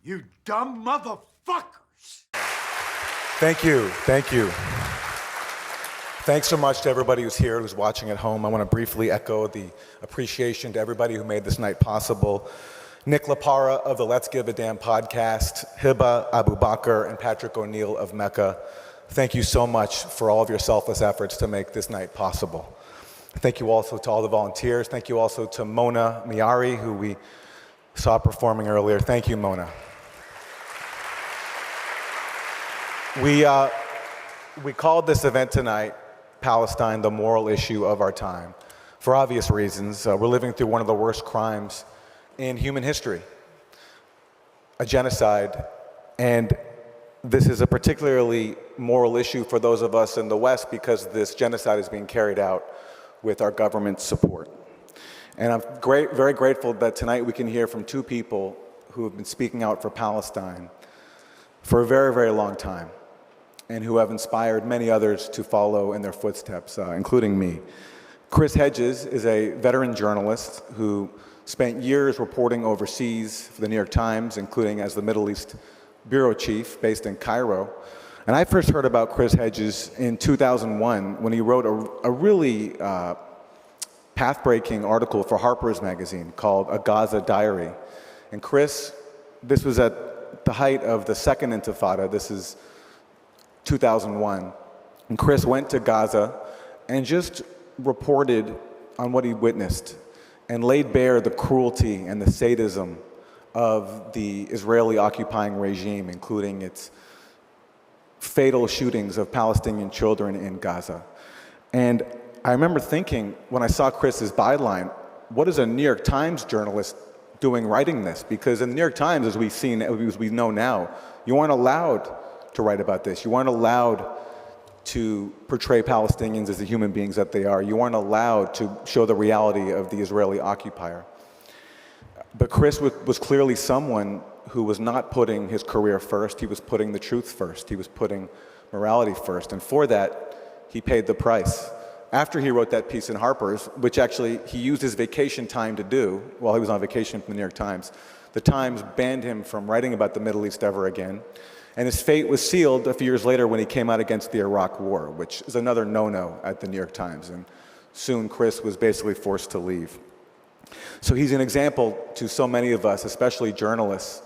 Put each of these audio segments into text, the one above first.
You dumb motherfuckers! Thank you. Thank you. Thanks so much to everybody who's here, who's watching at home. I want to briefly echo the appreciation to everybody who made this night possible. Nick Lapara of the Let's Give a Damn podcast, Hiba Abu Bakr, and Patrick O'Neill of Mecca. Thank you so much for all of your selfless efforts to make this night possible. Thank you also to all the volunteers. Thank you also to Mona Miari, who we saw performing earlier. Thank you, Mona. We called this event tonight, Palestine, the moral issue of our time, for obvious reasons. We're living through one of the worst crimes in human history, a genocide, and this is a particularly moral issue for those of us in the West because this genocide is being carried out with our government's support. And I'm very grateful that tonight we can hear from two people who have been speaking out for Palestine for a very, very long time, and who have inspired many others to follow in their footsteps, including me. Chris Hedges is a veteran journalist who spent years reporting overseas for the New York Times, including as the Middle East bureau chief based in Cairo. And I first heard about Chris Hedges in 2001 when he wrote a really path-breaking article for Harper's Magazine called A Gaza Diary. And Chris, this was at the height of the Second Intifada. This is 2001. And Chris went to Gaza and just reported on what he witnessed and laid bare the cruelty and the sadism of the Israeli occupying regime, including its fatal shootings of Palestinian children in Gaza. And I remember thinking, when I saw Chris's byline, what is a New York Times journalist doing writing this? Because in the New York Times, as we know now, you aren't allowed to write about this. You aren't allowed to portray Palestinians as the human beings that they are. You aren't allowed to show the reality of the Israeli occupier. But Chris was clearly someone who was not putting his career first. He was putting the truth first. He was putting morality first. And for that, he paid the price. After he wrote that piece in Harper's, which actually he used his vacation time to do while he was on vacation from the New York Times, the Times banned him from writing about the Middle East ever again. And his fate was sealed a few years later when he came out against the Iraq War, which is another no-no at the New York Times. And soon Chris was basically forced to leave. So he's an example to so many of us, especially journalists,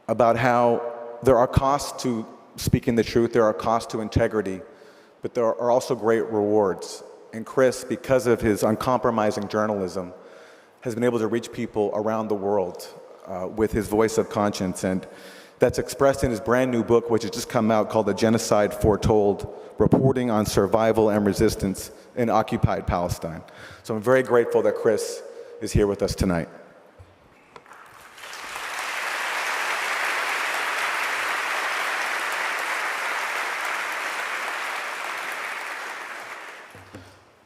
about how there are costs to speaking the truth, there are costs to integrity, but there are also great rewards. And Chris, because of his uncompromising journalism, has been able to reach people around the world with his voice of conscience. And that's expressed in his brand new book, which has just come out, called The Genocide Foretold, Reporting on Survival and Resistance in Occupied Palestine. So I'm very grateful that Chris is here with us tonight.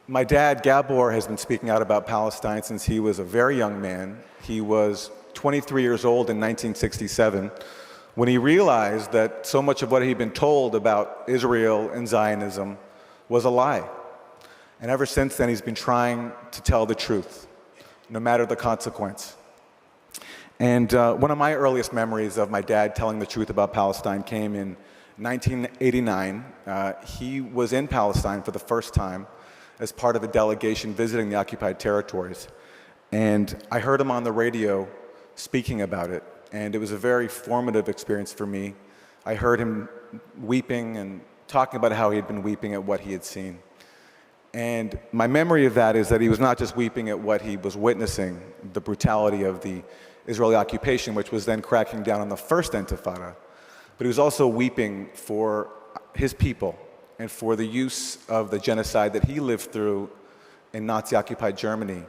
My dad, Gabor, has been speaking out about Palestine since he was a very young man. He was 23 years old in 1967 when he realized that so much of what he'd been told about Israel and Zionism was a lie. And ever since then, he's been trying to tell the truth, no matter the consequence. And one of my earliest memories of my dad telling the truth about Palestine came in 1989. He was in Palestine for the first time as part of a delegation visiting the occupied territories. And I heard him on the radio speaking about it, and it was a very formative experience for me. I heard him weeping and talking about how he had been weeping at what he had seen. And my memory of that is that he was not just weeping at what he was witnessing, the brutality of the Israeli occupation, which was then cracking down on the first Intifada, but he was also weeping for his people and for the use of the genocide that he lived through in Nazi-occupied Germany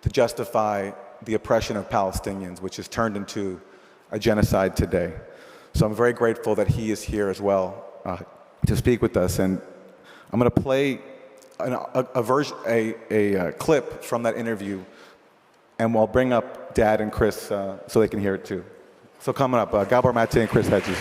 to justify the oppression of Palestinians, which has turned into a genocide today. So I'm very grateful that he is here as well to speak with us. And I'm going to play a clip from that interview, and we'll bring up Dad and Chris so they can hear it too. So coming up, Gabor Mate and Chris Hedges.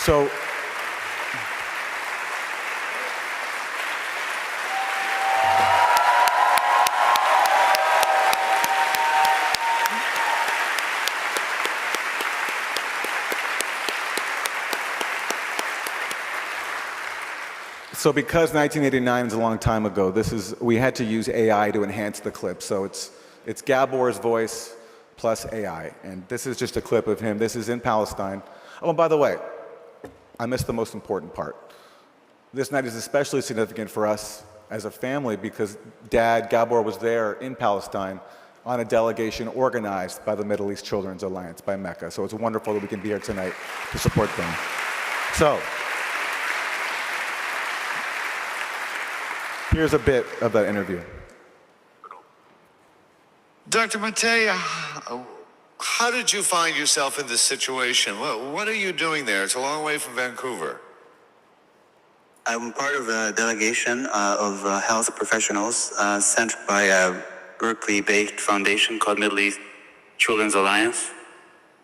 So, So because 1989 is a long time ago, we had to use AI to enhance the clip. So it's Gabor's voice plus AI. And this is just a clip of him. This is in Palestine. Oh, and by the way, I missed the most important part. This night is especially significant for us as a family because Dad, Gabor, was there in Palestine on a delegation organized by the Middle East Children's Alliance, by Mecca. So it's wonderful that we can be here tonight to support them. So, here's a bit of that interview. Dr. Maté, how did you find yourself in this situation? What are you doing there? It's a long way from Vancouver. I'm part of a delegation of health professionals sent by a Berkeley-based foundation called Middle East Children's Alliance.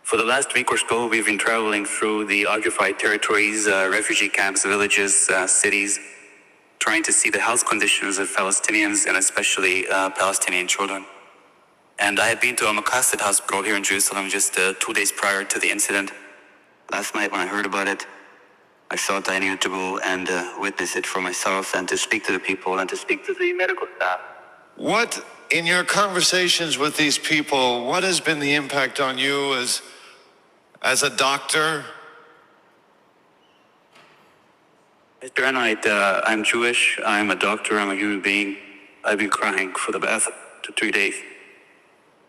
For the last week or so, we've been traveling through the occupied territories, refugee camps, villages, cities, trying to see the health conditions of Palestinians and especially Palestinian children. And I had been to a Complicit hospital here in Jerusalem just 2 days prior to the incident. Last night when I heard about it, I felt I needed to go and witness it for myself and to speak to the people and to speak to the medical staff. What, in your conversations with these people, what has been the impact on you as a doctor? Mr. Enright, I'm Jewish, I'm a doctor, I'm a human being. I've been crying for the past 3 days,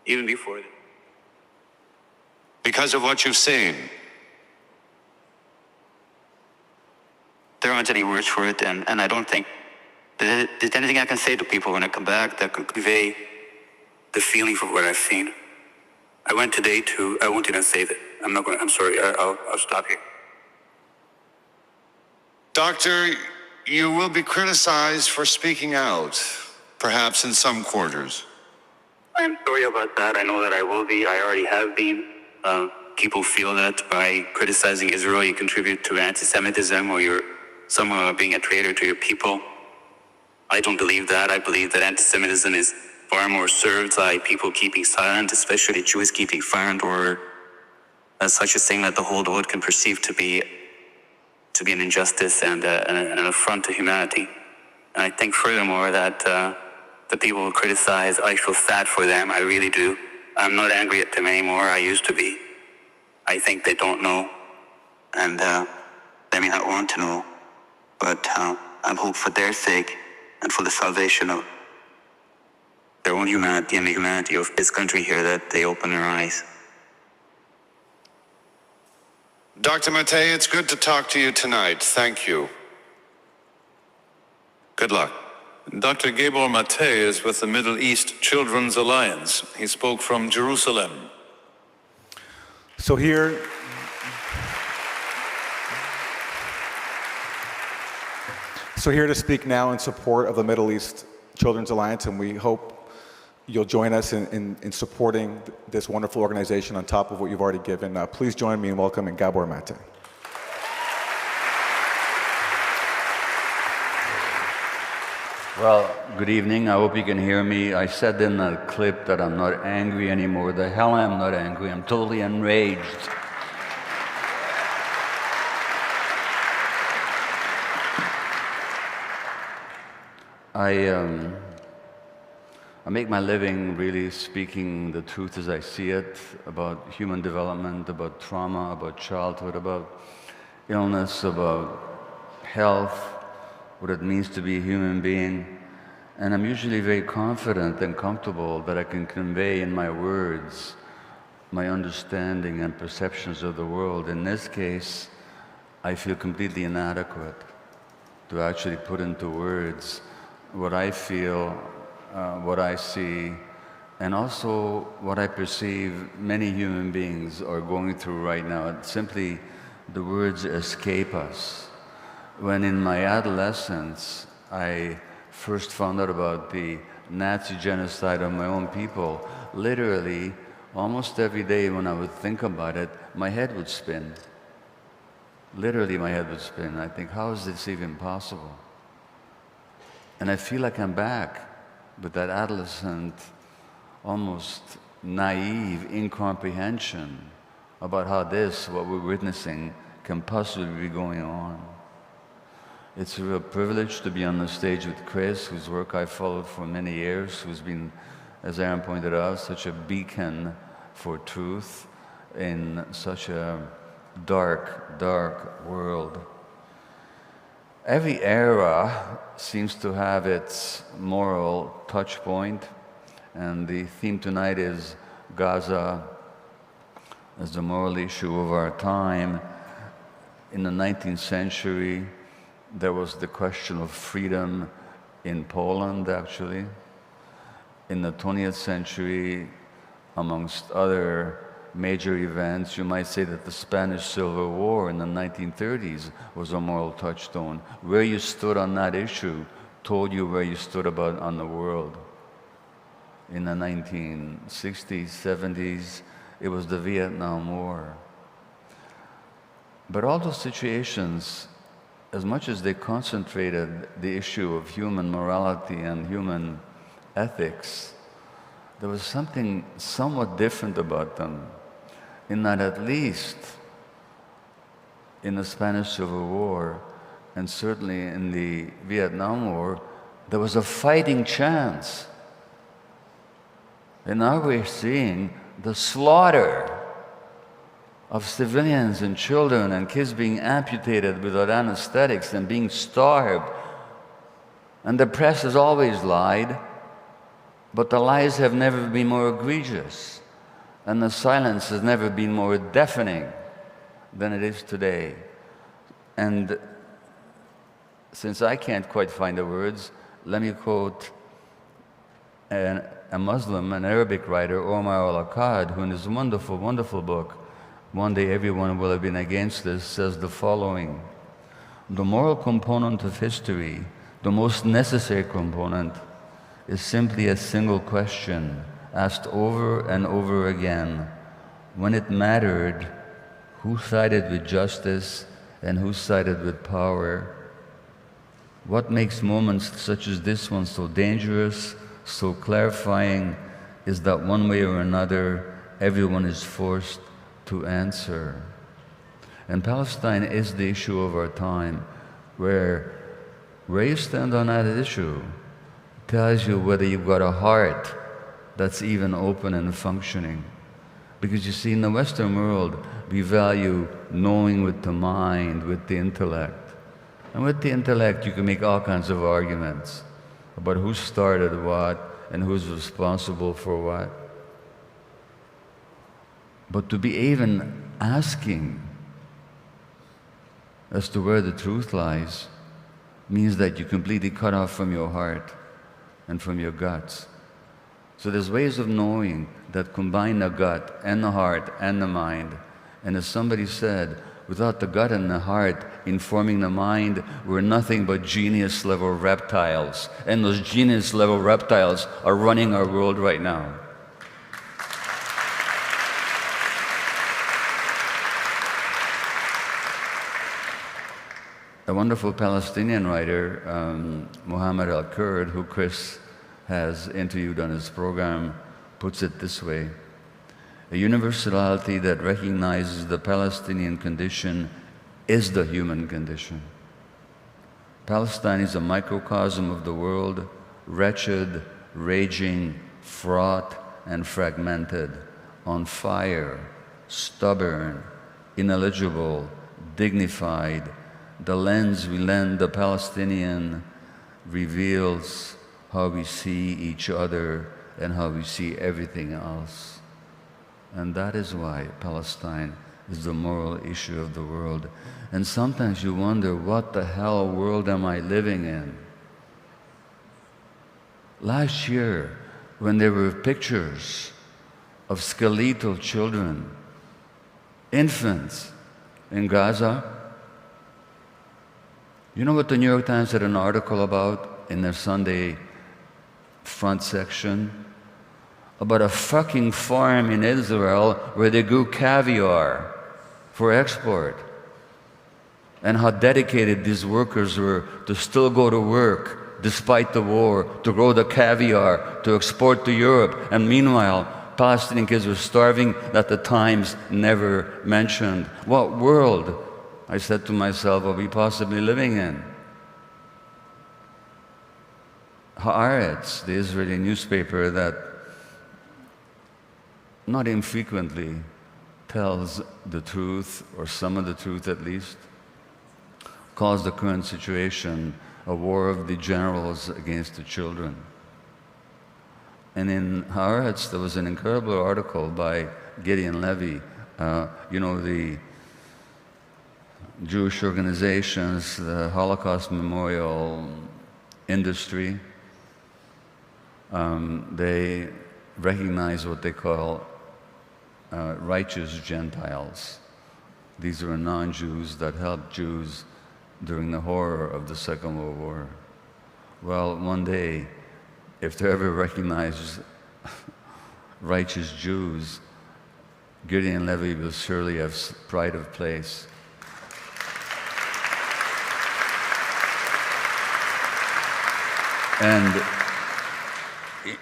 even before that. Because of what you've seen? There aren't any words for it, and I don't think there's anything I can say to people when I come back that can convey the feeling for what I've seen. I went today I won't even say that. I'm sorry, I'll stop here. Doctor, you will be criticized for speaking out, perhaps in some quarters. I'm sorry about that. I know that I will be. I already have been. People feel that by criticizing Israel, you contribute to anti-Semitism or you're somehow being a traitor to your people. I don't believe that. I believe that anti-Semitism is far more served by people keeping silent, especially Jews keeping silent, or such a thing that the whole world can perceive to be an injustice and an affront to humanity. And I think furthermore that the people who criticize, I feel sad for them, I really do. I'm not angry at them anymore, I used to be. I think they don't know, and they may not want to know, but I'm hopeful for their sake and for the salvation of their own humanity and the humanity of this country here that they open their eyes. Dr. Maté, it's good to talk to you tonight. Thank you. Good luck. Dr. Gabor Mate is with the Middle East Children's Alliance. He spoke from Jerusalem. So here to speak now in support of the Middle East Children's Alliance, and we hope you'll join us in supporting this wonderful organization on top of what you've already given. Please join me in welcoming Gabor Mate. Well, good evening. I hope you can hear me. I said in the clip that I'm not angry anymore. The hell I'm not angry. I'm totally enraged. I make my living really speaking the truth as I see it about human development, about trauma, about childhood, about illness, about health, what it means to be a human being. And I'm usually very confident and comfortable that I can convey in my words my understanding and perceptions of the world. In this case, I feel completely inadequate to actually put into words what I feel, what I see, and also what I perceive many human beings are going through right now. Simply, the words escape us. When in my adolescence, I first found out about the Nazi genocide of my own people, literally, almost every day when I would think about it, my head would spin. Literally, my head would spin. I think, how is this even possible? And I feel like I'm back with that adolescent, almost naive incomprehension about how this, what we're witnessing, can possibly be going on. It's a real privilege to be on the stage with Chris, whose work I followed for many years, who's been, as Aaron pointed out, such a beacon for truth in such a dark, dark world. Every era seems to have its moral touch point, and the theme tonight is Gaza as the moral issue of our time. In the 19th century, there was the question of freedom in Poland, actually. In the 20th century, amongst other major events, you might say that the Spanish Civil War in the 1930s was a moral touchstone. Where you stood on that issue told you where you stood on the world. In the 1960s, 70s, it was the Vietnam War. But all those situations, as much as they concentrated the issue of human morality and human ethics, there was something somewhat different about them, in that at least in the Spanish Civil War, and certainly in the Vietnam War, there was a fighting chance. And now we're seeing the slaughter of civilians and children and kids being amputated without anesthetics and being starved. And the press has always lied, but the lies have never been more egregious, and the silence has never been more deafening than it is today. And since I can't quite find the words, let me quote a Muslim, an Arabic writer, Omar al-Akkad, who in his wonderful, wonderful book, One Day Everyone Will Have Been Against This, says the following: the moral component of history, the most necessary component, is simply a single question asked over and over again. When it mattered, who sided with justice and who sided with power? What makes moments such as this one so dangerous, so clarifying, is that one way or another, everyone is forced to answer. And Palestine is the issue of our time, where you stand on that issue tells you whether you've got a heart that's even open and functioning. Because you see, in the Western world, we value knowing with the mind, with the intellect. And with the intellect, you can make all kinds of arguments about who started what and who's responsible for what. But to be even asking as to where the truth lies means that you completely cut off from your heart and from your guts. So there's ways of knowing that combine the gut and the heart and the mind. And as somebody said, without the gut and the heart informing the mind, we're nothing but genius-level reptiles. And those genius-level reptiles are running our world right now. A wonderful Palestinian writer, Muhammad al-Kurd, who Chris has interviewed on his program, puts it this way: a universality that recognizes the Palestinian condition is the human condition. Palestine is a microcosm of the world, wretched, raging, fraught, and fragmented, on fire, stubborn, ineligible, dignified. The lens we lend the Palestinian reveals how we see each other and how we see everything else. And that is why Palestine is the moral issue of the world. And sometimes you wonder, what the hell world am I living in? Last year, when there were pictures of skeletal children, infants in Gaza, you know what the New York Times had an article about in their Sunday front section? About a fucking farm in Israel where they grew caviar for export. and how dedicated these workers were to still go to work despite the war, to grow the caviar, to export to Europe. And meanwhile, Palestinian kids were starving that the Times never mentioned. What world, I said to myself, are we possibly living in? Haaretz, the Israeli newspaper that not infrequently tells the truth, or some of the truth at least, calls the current situation a war of the generals against the children. And in Haaretz, there was an incredible article by Gideon Levy, the Jewish organizations, the Holocaust Memorial industry. They recognize what they call righteous Gentiles. These are non-Jews that helped Jews during the horror of the Second World War. Well, one day, if they ever recognize righteous Jews, Gideon Levy will surely have pride of place. And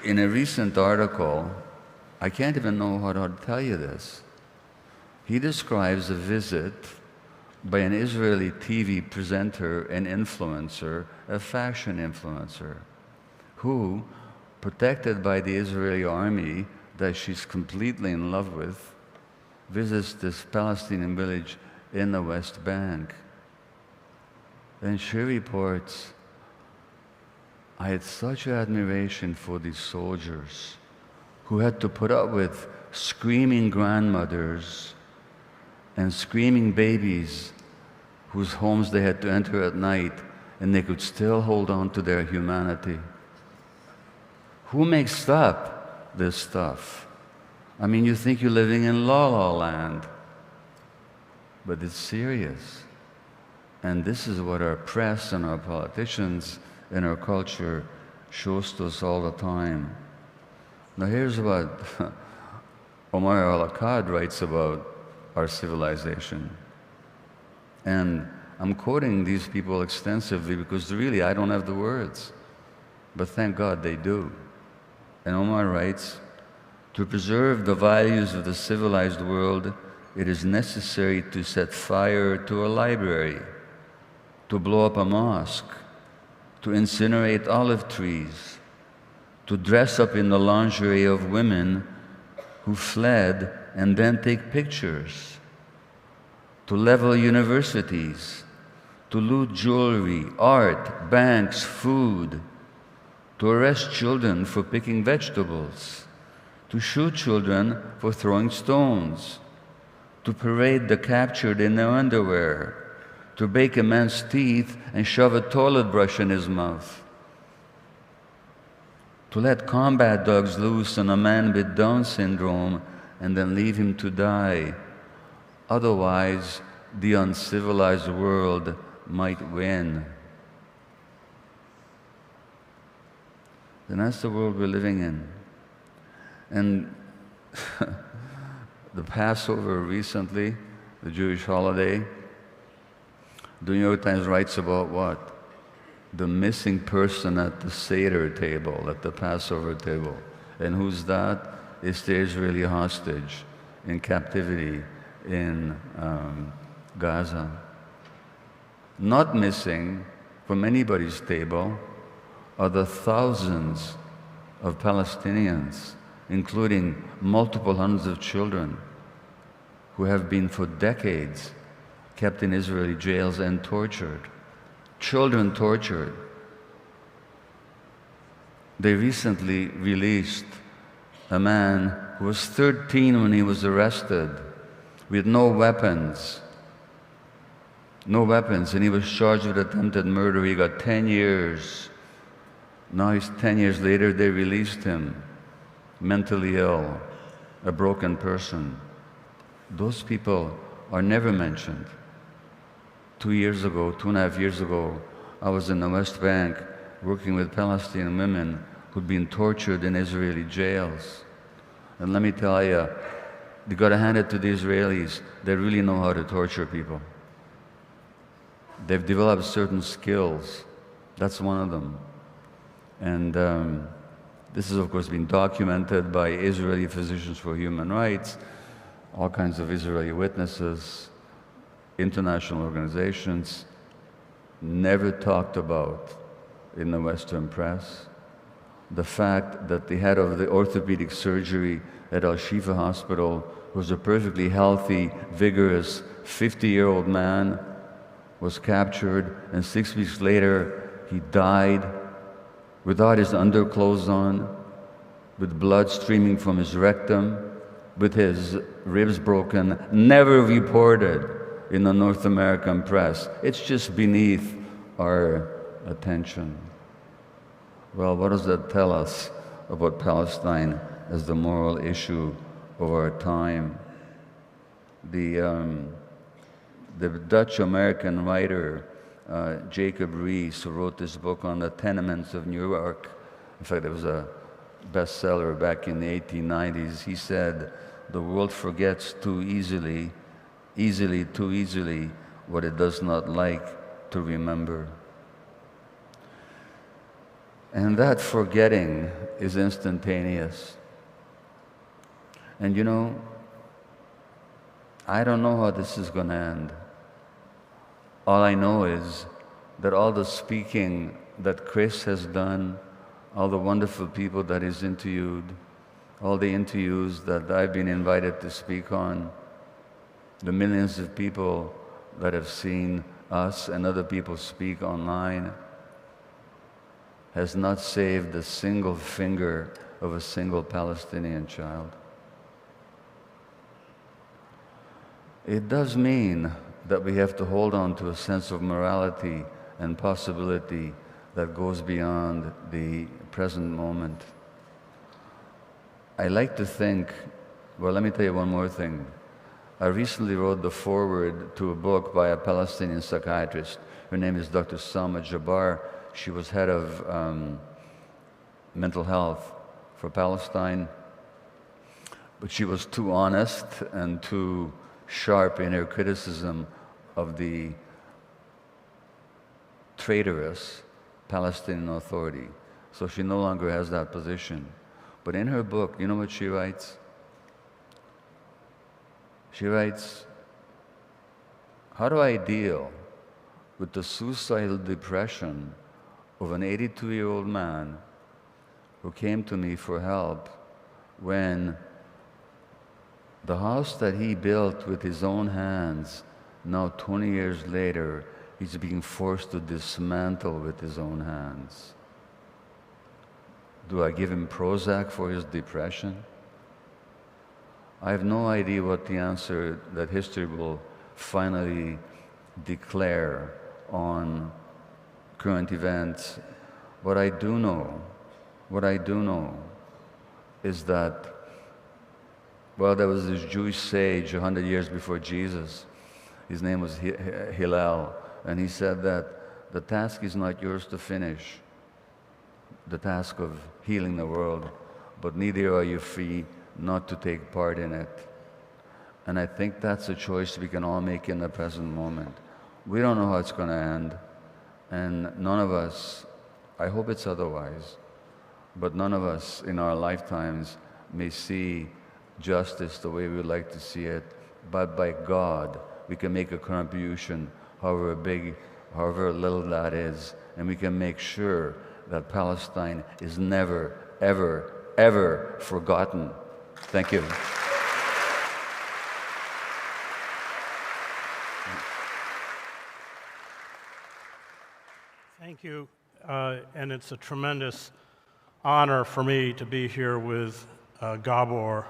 in a recent article, I can't even know how to tell you this, he describes a visit by an Israeli TV presenter and influencer, a fashion influencer, who, protected by the Israeli army that she's completely in love with, visits this Palestinian village in the West Bank. And she reports, I had such admiration for these soldiers who had to put up with screaming grandmothers and screaming babies whose homes they had to enter at night, and they could still hold on to their humanity. Who makes up this stuff? I mean, you think you're living in La La Land, but it's serious. And this is what our press and our politicians and our culture shows to us all the time. Now here's what Omar al-Akkad writes about our civilization. And I'm quoting these people extensively because really I don't have the words, but thank God they do. And Omar writes, to preserve the values of the civilized world, it is necessary to set fire to a library, to blow up a mosque, to incinerate olive trees, to dress up in the lingerie of women who fled and then take pictures, to level universities, to loot jewelry, art, banks, food, to arrest children for picking vegetables, to shoot children for throwing stones, to parade the captured in their underwear, to break a man's teeth and shove a toilet brush in his mouth, to let combat dogs loose on a man with Down syndrome and then leave him to die. Otherwise, the uncivilized world might win. And that's the world we're living in. And the Passover recently, the Jewish holiday, the New York Times writes about what? The missing person at the Seder table, at the Passover table. And who's that? It's the Israeli hostage in captivity in Gaza. Not missing from anybody's table are the thousands of Palestinians, including multiple hundreds of children, who have been for decades kept in Israeli jails and tortured. Children tortured. They recently released a man who was 13 when he was arrested, with no weapons. No weapons, and he was charged with attempted murder. He got 10 years. Now he's 10 years later, they released him, mentally ill, a broken person. Those people are never mentioned. 2 years ago, 2.5 years ago, I was in the West Bank working with Palestinian women who'd been tortured in Israeli jails. And let me tell you, you got to hand it to the Israelis. They really know how to torture people. They've developed certain skills. That's one of them. And this has, of course, been documented by Israeli Physicians for Human Rights, all kinds of Israeli witnesses, international organizations, never talked about in the Western press. The fact that the head of the orthopedic surgery at Al-Shifa Hospital was a perfectly healthy, vigorous 50-year-old man, was captured, and 6 weeks later he died without his underclothes on, with blood streaming from his rectum, with his ribs broken, never reported in the North American press. It's just beneath our attention. Well, what does that tell us about Palestine as the moral issue of our time? The Dutch-American writer Jacob Riis, who wrote this book on the tenements of New York, in fact, it was a bestseller back in the 1890s, he said, "The world forgets too easily, too easily, what it does not like to remember." And that forgetting is instantaneous. And you know, I don't know how this is going to end. All I know is that all the speaking that Chris has done, all the wonderful people that he's interviewed, all the interviews that I've been invited to speak on, the millions of people that have seen us and other people speak online, has not saved a single finger of a single Palestinian child. It does mean that we have to hold on to a sense of morality and possibility that goes beyond the present moment. I like to think, well, let me tell you one more thing. I recently wrote the foreword to a book by a Palestinian psychiatrist. Her name is Dr. Salma Jabbar. She was head of mental health for Palestine, but she was too honest and too sharp in her criticism of the traitorous Palestinian Authority. So she no longer has that position. But in her book, you know what she writes? She writes, "How do I deal with the suicidal depression of an 82-year-old man who came to me for help when the house that he built with his own hands, now 20 years later, he's being forced to dismantle with his own hands? Do I give him Prozac for his depression?" I have no idea what the answer that history will finally declare on current events. What I do know is that, well, there was this Jewish sage 100 years before Jesus. His name was Hillel, and he said that the task is not yours to finish, the task of healing the world, but neither are you free not to take part in it. And I think that's a choice we can all make in the present moment. We don't know how it's going to end, and none of us, I hope it's otherwise, but none of us in our lifetimes may see justice the way we would like to see it, but by God, we can make a contribution, however big, however little that is, and we can make sure that Palestine is never, ever, ever forgotten. Thank you. Thank you, and it's a tremendous honor for me to be here with Gabor,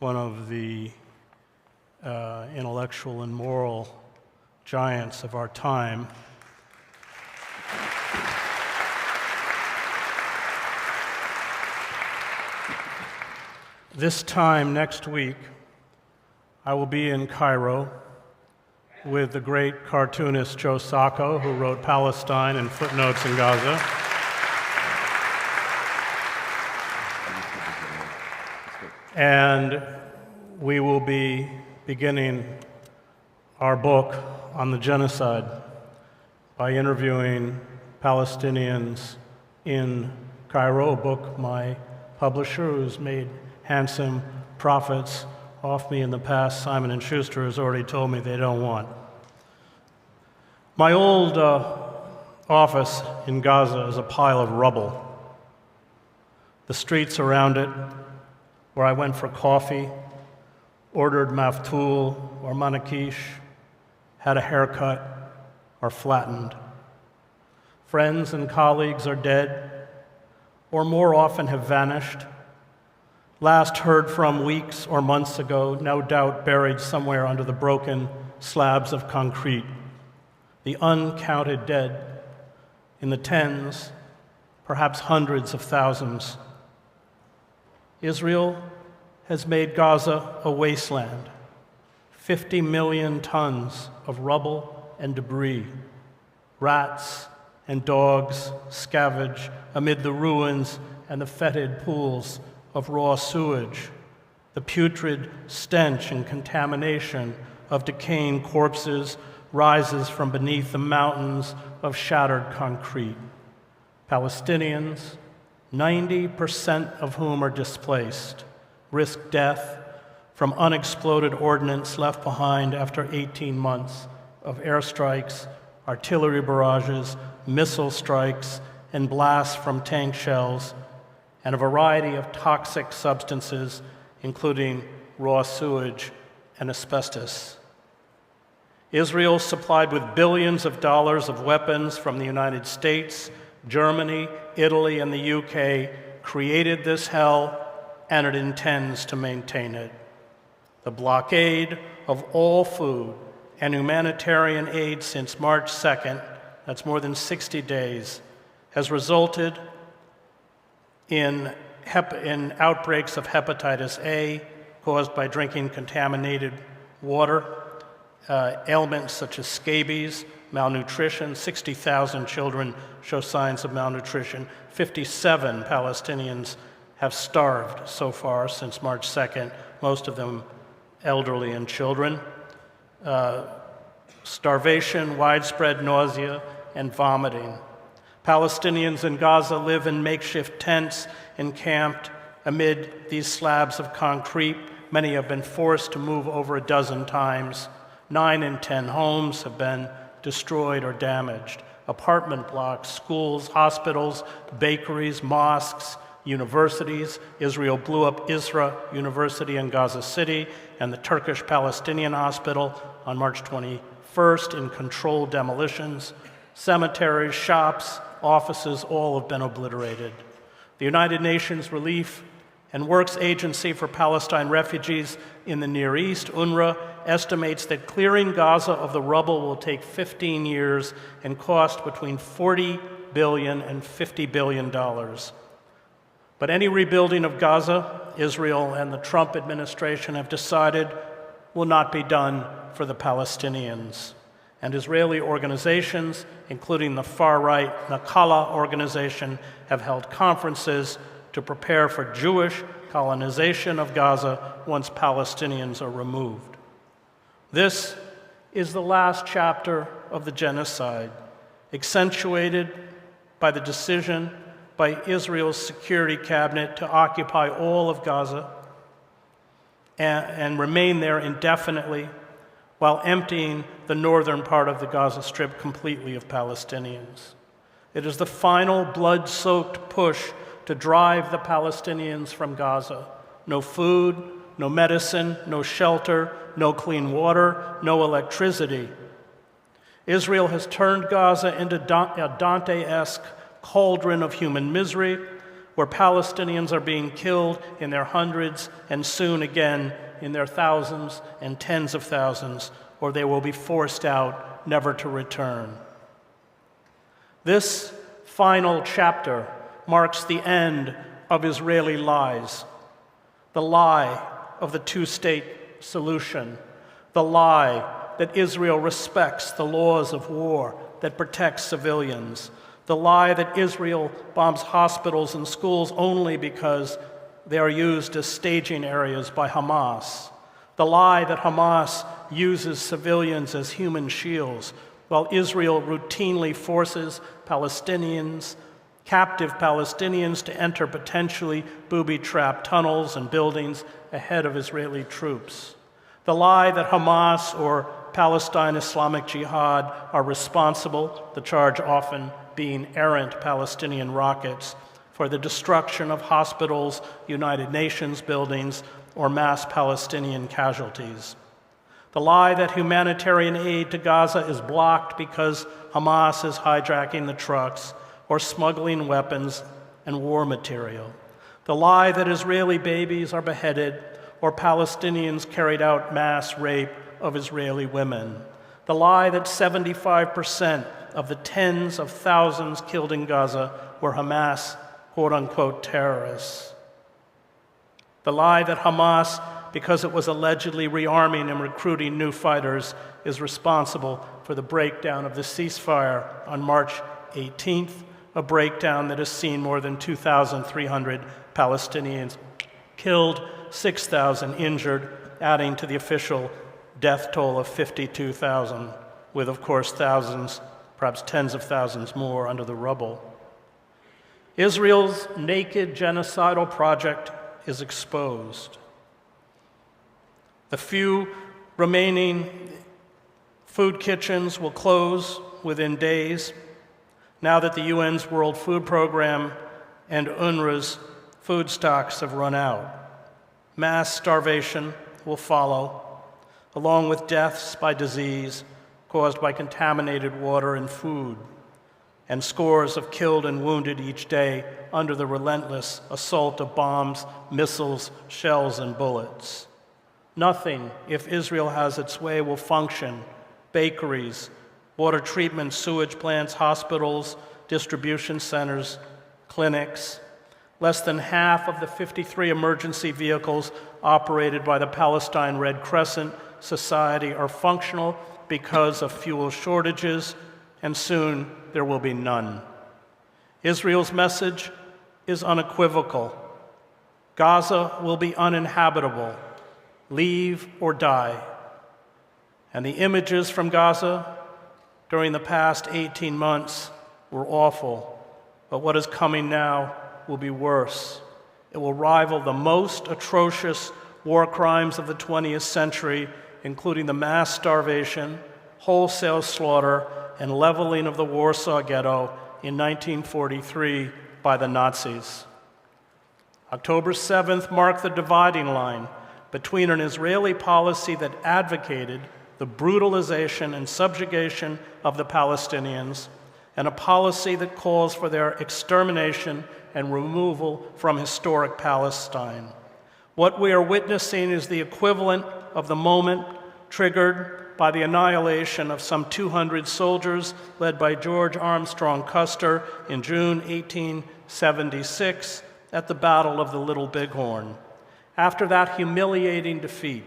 one of the intellectual and moral giants of our time. This time next week, I will be in Cairo with the great cartoonist Joe Sacco, who wrote Palestine and Footnotes in Gaza. And we will be beginning our book on the genocide by interviewing Palestinians in Cairo, a book my publisher, who's made handsome profits off me in the past, Simon & Schuster, has already told me they don't want. My old office in Gaza is a pile of rubble. The streets around it, where I went for coffee, ordered maftool or manakish, had a haircut, are flattened. Friends and colleagues are dead, or more often have vanished. Last heard from weeks or months ago, no doubt buried somewhere under the broken slabs of concrete. The uncounted dead in the tens, perhaps hundreds of thousands. Israel has made Gaza a wasteland. 50 million tons of rubble and debris. Rats and dogs scavenge amid the ruins and the fetid pools of raw sewage. The putrid stench and contamination of decaying corpses rises from beneath the mountains of shattered concrete. Palestinians, 90% of whom are displaced, risk death from unexploded ordnance left behind after 18 months of airstrikes, artillery barrages, missile strikes, and blasts from tank shells, and a variety of toxic substances, including raw sewage and asbestos. Israel, supplied with billions of dollars of weapons from the United States, Germany, Italy, and the UK, created this hell, and it intends to maintain it. The blockade of all food and humanitarian aid since March 2nd, that's more than 60 days, has resulted in outbreaks of hepatitis A caused by drinking contaminated water, ailments such as scabies, malnutrition. 60,000 children show signs of malnutrition. 57 Palestinians have starved so far since March 2nd, most of them elderly and children. Starvation, widespread nausea, and vomiting. Palestinians in Gaza live in makeshift tents, encamped amid these slabs of concrete. Many have been forced to move over a dozen times. 9 in 10 homes have been destroyed or damaged. Apartment blocks, schools, hospitals, bakeries, mosques, universities. Israel blew up Isra University in Gaza City and the Turkish Palestinian Hospital on March 21st in controlled demolitions. Cemeteries, shops, offices, all have been obliterated. The United Nations Relief and Works Agency for Palestine Refugees in the Near East, UNRWA, estimates that clearing Gaza of the rubble will take 15 years and cost between $40 billion and $50 billion. But any rebuilding of Gaza, Israel and the Trump administration have decided will not be done for the Palestinians. And Israeli organizations, including the far-right Nakala organization, have held conferences to prepare for Jewish colonization of Gaza once Palestinians are removed. This is the last chapter of the genocide, accentuated by the decision by Israel's security cabinet to occupy all of Gaza and remain there indefinitely while emptying the northern part of the Gaza Strip completely of Palestinians. It is the final blood-soaked push to drive the Palestinians from Gaza. No food, no medicine, no shelter, no clean water, no electricity. Israel has turned Gaza into a Dante-esque cauldron of human misery, where Palestinians are being killed in their hundreds and soon again in their thousands and tens of thousands, or they will be forced out, never to return. This final chapter marks the end of Israeli lies, the lie of the two-state solution, the lie that Israel respects the laws of war that protect civilians, the lie that Israel bombs hospitals and schools only because they are used as staging areas by Hamas, the lie that Hamas uses civilians as human shields, while Israel routinely forces captive Palestinians to enter potentially booby-trapped tunnels and buildings ahead of Israeli troops. The lie that Hamas or Palestine Islamic Jihad are responsible, the charge often being errant Palestinian rockets, for the destruction of hospitals, United Nations buildings, or mass Palestinian casualties. The lie that humanitarian aid to Gaza is blocked because Hamas is hijacking the trucks or smuggling weapons and war material. The lie that Israeli babies are beheaded or Palestinians carried out mass rape of Israeli women. The lie that 75% of the tens of thousands killed in Gaza were Hamas, quote-unquote, terrorists. The lie that Hamas, because it was allegedly rearming and recruiting new fighters, is responsible for the breakdown of the ceasefire on March 18th, a breakdown that has seen more than 2,300 Palestinians killed, 6,000 injured, adding to the official death toll of 52,000, with, of course, thousands, perhaps tens of thousands more under the rubble. Israel's naked genocidal project is exposed. The few remaining food kitchens will close within days, now that the UN's World Food Program and UNRWA's food stocks have run out. Mass starvation will follow, along with deaths by disease caused by contaminated water and food, and scores of killed and wounded each day under the relentless assault of bombs, missiles, shells, and bullets. Nothing, if Israel has its way, will function. Bakeries, water treatment, sewage plants, hospitals, distribution centers, clinics. Less than half of the 53 emergency vehicles operated by the Palestine Red Crescent Society are functional because of fuel shortages, and soon there will be none. Israel's message is unequivocal. Gaza will be uninhabitable. Leave or die. And the images from Gaza during the past 18 months were awful, but what is coming now will be worse. It will rival the most atrocious war crimes of the 20th century, including the mass starvation, wholesale slaughter, and leveling of the Warsaw Ghetto in 1943 by the Nazis. October 7th marked the dividing line between an Israeli policy that advocated the brutalization and subjugation of the Palestinians and a policy that calls for their extermination and removal from historic Palestine. What we are witnessing is the equivalent of the moment triggered by the annihilation of some 200 soldiers led by George Armstrong Custer in June 1876 at the Battle of the Little Bighorn. After that humiliating defeat,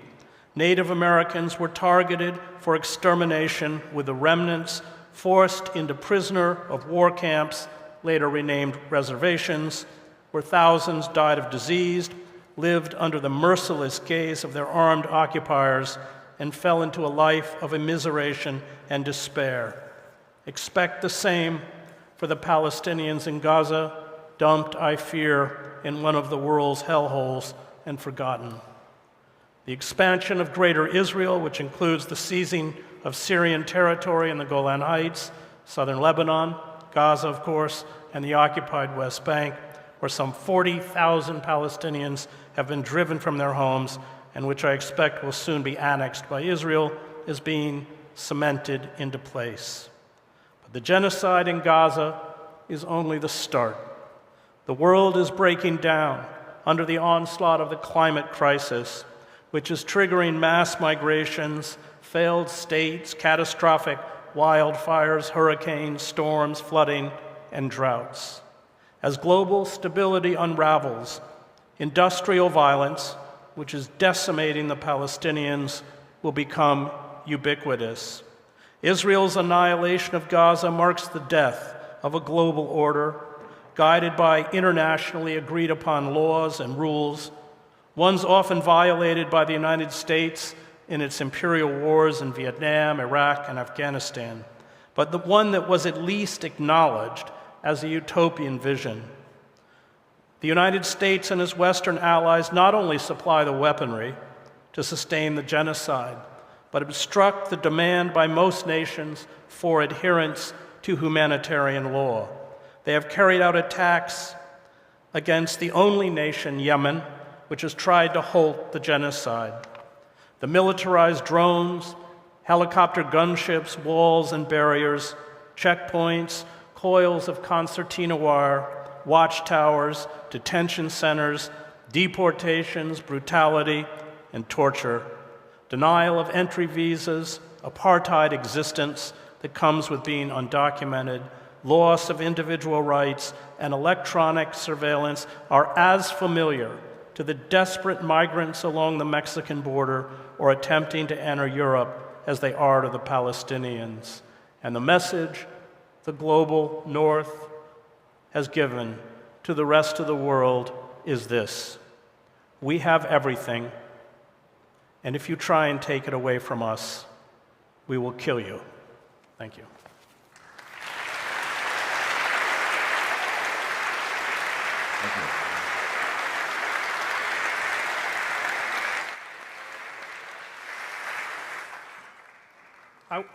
Native Americans were targeted for extermination, with the remnants forced into prisoner of war camps, later renamed reservations, where thousands died of disease, lived under the merciless gaze of their armed occupiers, and fell into a life of immiseration and despair. Expect the same for the Palestinians in Gaza, dumped, I fear, in one of the world's hellholes and forgotten. The expansion of Greater Israel, which includes the seizing of Syrian territory in the Golan Heights, southern Lebanon, Gaza, of course, and the occupied West Bank, where some 40,000 Palestinians have been driven from their homes and which I expect will soon be annexed by Israel, is being cemented into place. But the genocide in Gaza is only the start. The world is breaking down under the onslaught of the climate crisis, which is triggering mass migrations, failed states, catastrophic wildfires, hurricanes, storms, flooding, and droughts. As global stability unravels, industrial violence, which is decimating the Palestinians, will become ubiquitous. Israel's annihilation of Gaza marks the death of a global order, guided by internationally agreed upon laws and rules, ones often violated by the United States in its imperial wars in Vietnam, Iraq, and Afghanistan. but the one that was at least acknowledged as a utopian vision. The United States and its Western allies not only supply the weaponry to sustain the genocide, but obstruct the demand by most nations for adherence to humanitarian law. They have carried out attacks against the only nation, Yemen, which has tried to halt the genocide. The militarized drones, helicopter gunships, walls and barriers, checkpoints, coils of concertina wire, watchtowers, detention centers, deportations, brutality, and torture, denial of entry visas, apartheid existence that comes with being undocumented, loss of individual rights, and electronic surveillance are as familiar to the desperate migrants along the Mexican border or attempting to enter Europe as they are to the Palestinians. And the message the global North has given to the rest of the world is this: we have everything, and if you try and take it away from us, we will kill you. Thank you.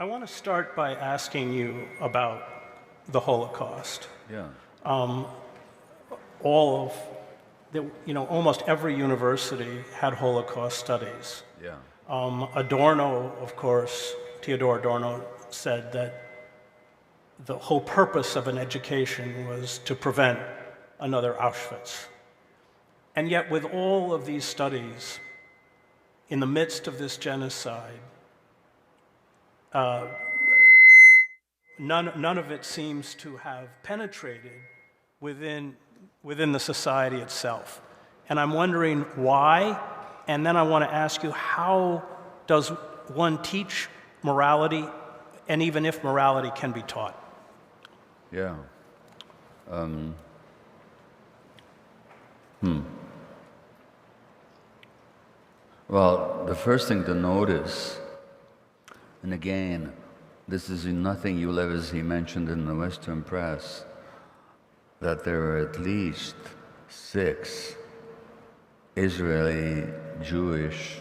I want to start by asking you about the Holocaust. Yeah. Almost every university had Holocaust studies. Yeah. Adorno, of course, Theodor Adorno said that the whole purpose of an education was to prevent another Auschwitz. And yet, with all of these studies, in the midst of this genocide, none of it seems to have penetrated within the society itself. And I'm wondering why, and then I want to ask you, how does one teach morality, and even if morality can be taught? Yeah. Well, the first thing to notice, and again, this is nothing you'll ever see mentioned in the Western press, that there are at least 6 Israeli Jewish,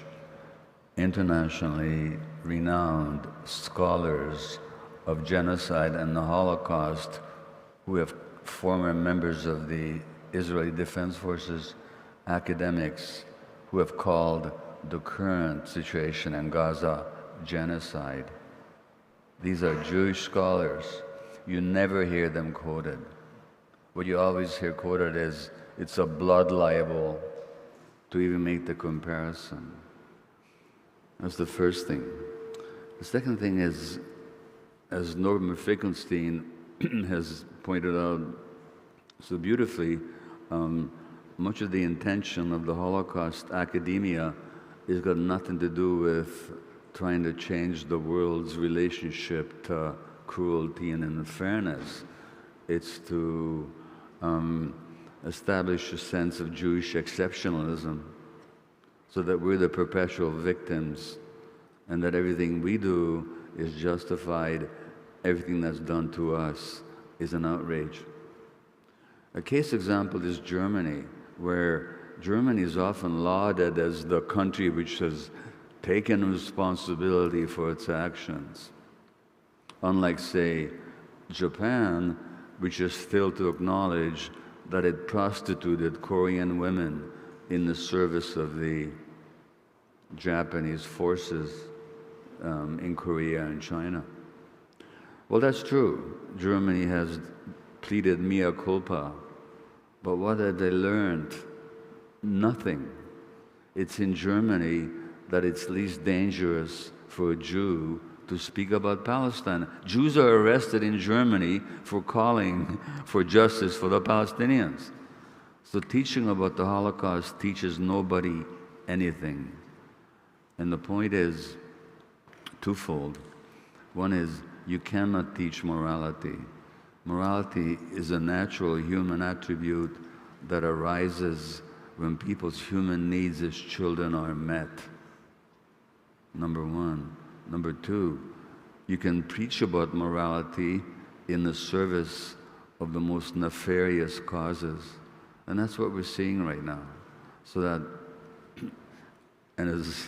internationally renowned scholars of genocide and the Holocaust who have former members of the Israeli Defense Forces, academics who have called the current situation in Gaza genocide. These are Jewish scholars. You never hear them quoted. What you always hear quoted is, it's a blood libel to even make the comparison. That's the first thing. The second thing is, as Norman Finkelstein has pointed out so beautifully, much of the intention of the Holocaust academia has got nothing to do with trying to change the world's relationship to cruelty and unfairness. It's to establish a sense of Jewish exceptionalism so that we're the perpetual victims and that everything we do is justified, everything that's done to us is an outrage. A case example is Germany, where Germany is often lauded as the country which has taken responsibility for its actions. Unlike, say, Japan, which is still to acknowledge that it prostituted Korean women in the service of the Japanese forces in Korea and China. Well, that's true. Germany has pleaded mea culpa, but what have they learned? Nothing. It's in Germany that it's least dangerous for a Jew to speak about Palestine. Jews are arrested in Germany for calling for justice for the Palestinians. So teaching about the Holocaust teaches nobody anything. And the point is twofold. One is, you cannot teach morality. Morality is a natural human attribute that arises when people's human needs as children are met. Number one. Number two, you can preach about morality in the service of the most nefarious causes. And that's what we're seeing right now. So that, and as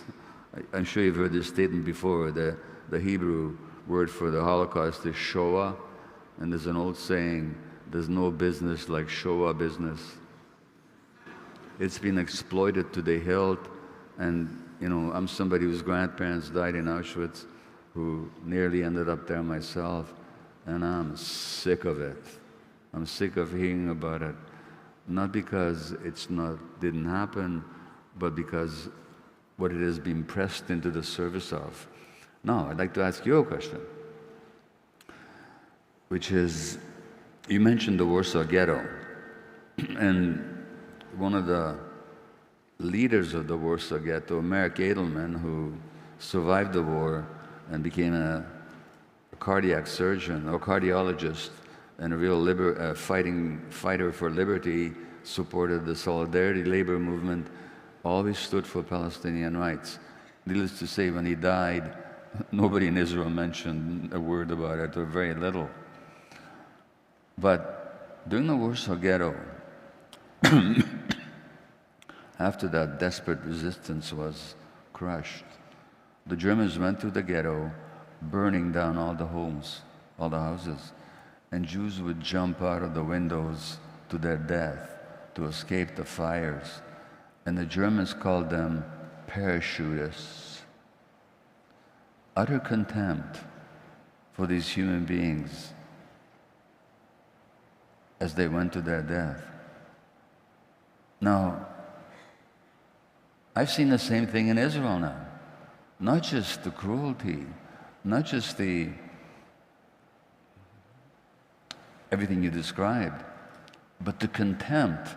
I'm sure you've heard this statement before, the Hebrew word for the Holocaust is Shoah, and there's an old saying, there's no business like Shoah business. It's been exploited to the hilt, and I'm somebody whose grandparents died in Auschwitz, who nearly ended up there myself, and I'm sick of it. I'm sick of hearing about it. Not because didn't happen, but because what it has been pressed into the service of. Now, I'd like to ask you a question, which is, you mentioned the Warsaw Ghetto, and one of the leaders of the Warsaw Ghetto, Marek Edelman, who survived the war and became a cardiac surgeon or cardiologist, and a real fighter for liberty, supported the Solidarity labor movement, always stood for Palestinian rights. Needless to say, when he died, nobody in Israel mentioned a word about it, or very little. But during the Warsaw Ghetto, after that desperate resistance was crushed, the Germans went to the ghetto, burning down all the homes, all the houses, and Jews would jump out of the windows to their death to escape the fires. And the Germans called them parachutists. Utter contempt for these human beings as they went to their death. Now, I've seen the same thing in Israel now. Not just the cruelty, not just everything you described, but the contempt.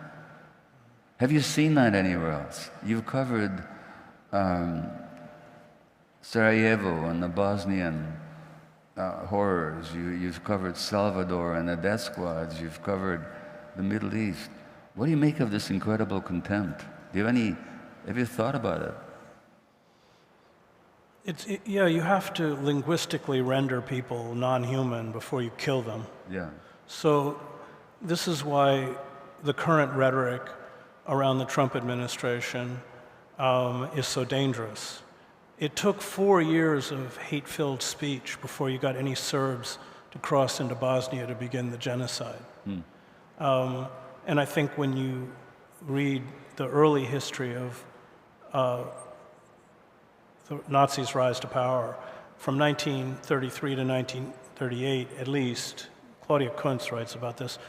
Have you seen that anywhere else? You've covered Sarajevo and the Bosnian horrors. You've covered Salvador and the death squads. You've covered the Middle East. What do you make of this incredible contempt? Have you thought about it? You have to linguistically render people non-human before you kill them. Yeah. So this is why the current rhetoric around the Trump administration is so dangerous. It took 4 years of hate-filled speech before you got any Serbs to cross into Bosnia to begin the genocide. And I think when you read the early history of the Nazis' rise to power, from 1933 to 1938 at least, Claudia Kuntz writes about this,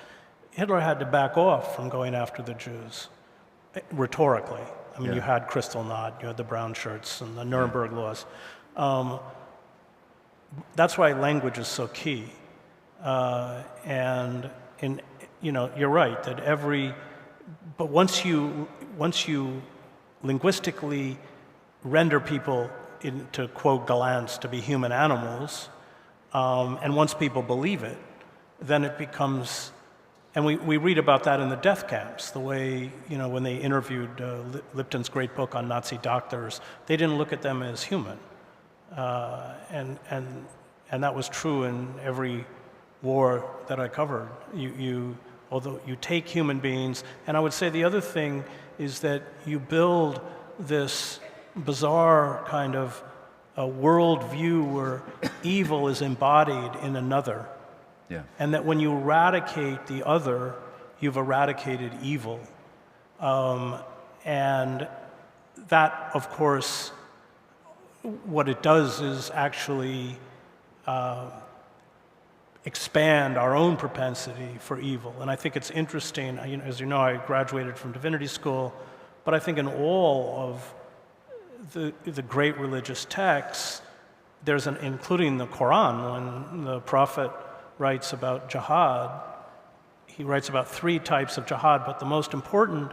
Hitler had to back off from going after the Jews, rhetorically. I mean, you had Kristallnacht, you had the brown shirts and the Nuremberg laws. That's why language is so key. And you're right that but once you linguistically render people, to quote Gallant, to be human animals, and once people believe it, then it becomes, and we read about that in the death camps, the way, when they interviewed Lipton's great book on Nazi doctors, they didn't look at them as human. And that was true in every war that I covered. Although you take human beings, and I would say the other thing is that you build this bizarre kind of a world view where evil is embodied in another. Yeah. And that when you eradicate the other, you've eradicated evil. And that, of course, what it does is actually expand our own propensity for evil. And I think it's interesting, as you know, I graduated from divinity school, but I think in all of the great religious texts, including the Quran, when the prophet writes about jihad, he writes about 3 types of jihad, but the most important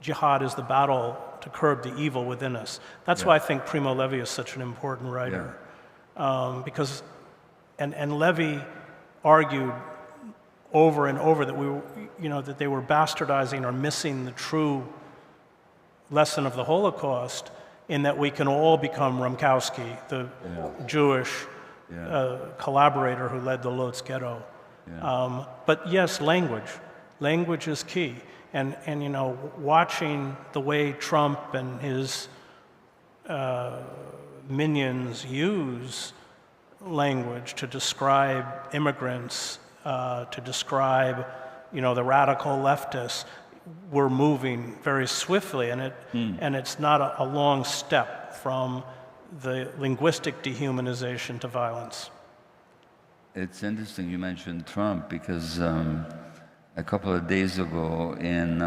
jihad is the battle to curb the evil within us. That's why I think Primo Levi is such an important writer. Because Levi argued over and over that that they were bastardizing or missing the true lesson of the Holocaust, in that we can all become Rumkowski, the Jewish collaborator who led the Lodz ghetto. Yeah. But yes, language is key. And you know, watching the way Trump and his minions use language to describe immigrants, to describe, you know, the radical leftists, we're moving very swiftly, and it's not a long step from the linguistic dehumanization to violence. It's interesting you mentioned Trump because a couple of days ago in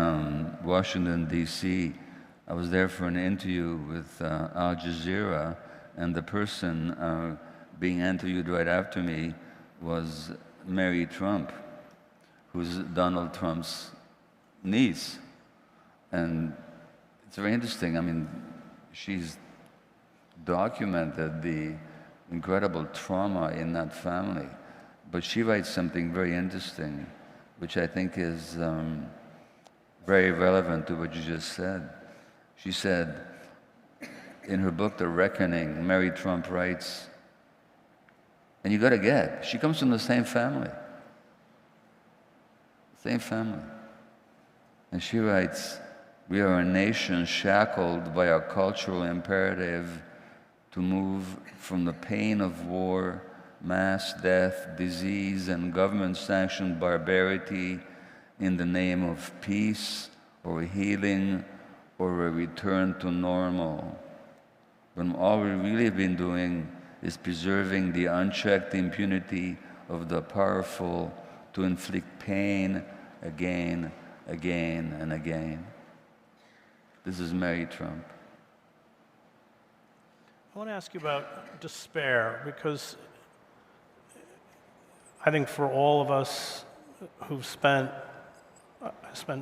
Washington, D.C., I was there for an interview with Al Jazeera, and the person being interviewed right after me was Mary Trump, who's Donald Trump's niece. And it's very interesting. I mean, she's documented the incredible trauma in that family. But she writes something very interesting, which I think is very relevant to what you just said. She said, in her book, The Reckoning, Mary Trump writes, and you gotta get, she comes from the same family. Same family. And she writes, we are a nation shackled by a cultural imperative to move from the pain of war, mass death, disease, and government-sanctioned barbarity in the name of peace or healing or a return to normal, when all we really have been doing is preserving the unchecked impunity of the powerful to inflict pain again, again, and again. This is Mary Trump. I want to ask you about despair, because I think for all of us who've spent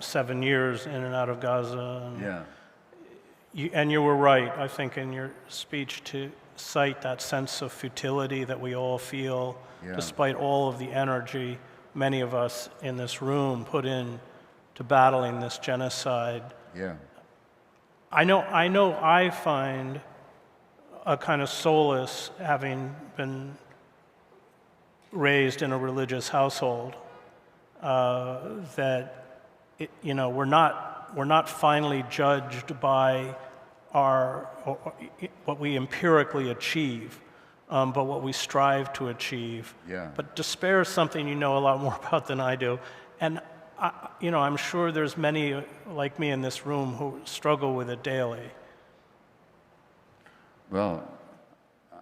7 years in and out of Gaza, and you were right, I think, in your speech to cite that sense of futility that we all feel, despite all of the energy many of us in this room put in to battling this genocide. I know I find a kind of solace, having been raised in a religious household, that we're not finally judged by what we empirically achieve, but what we strive to achieve. But despair is something you know a lot more about than I do, and I'm sure there's many like me in this room who struggle with it daily. Well,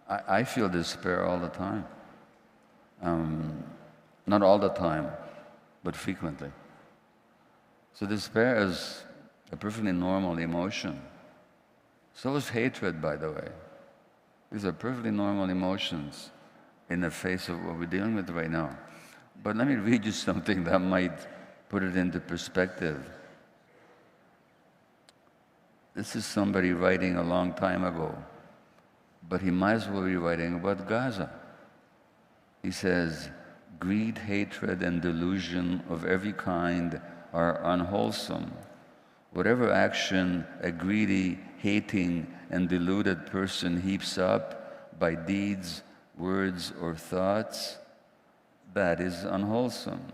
I feel despair all the time. Not all the time, but frequently. So despair is a perfectly normal emotion. So is hatred, by the way. These are perfectly normal emotions in the face of what we're dealing with right now. But let me read you something that might put it into perspective. This is somebody writing a long time ago, but he might as well be writing about Gaza. He says, greed, hatred, and delusion of every kind are unwholesome. Whatever action a greedy, hating, and deluded person heaps up by deeds, words, or thoughts, that is unwholesome.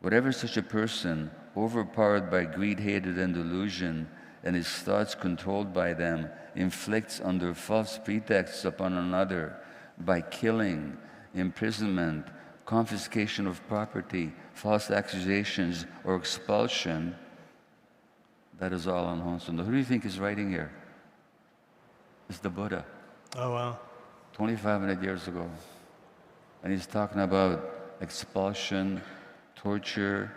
Whatever such a person, overpowered by greed, hatred, and delusion, and his thoughts controlled by them, inflicts under false pretexts upon another by killing, imprisonment, confiscation of property, false accusations, or expulsion, that is all unwholesome. Who do you think is writing here? It's the Buddha. Oh, wow. 2,500 years ago. And he's talking about expulsion, torture,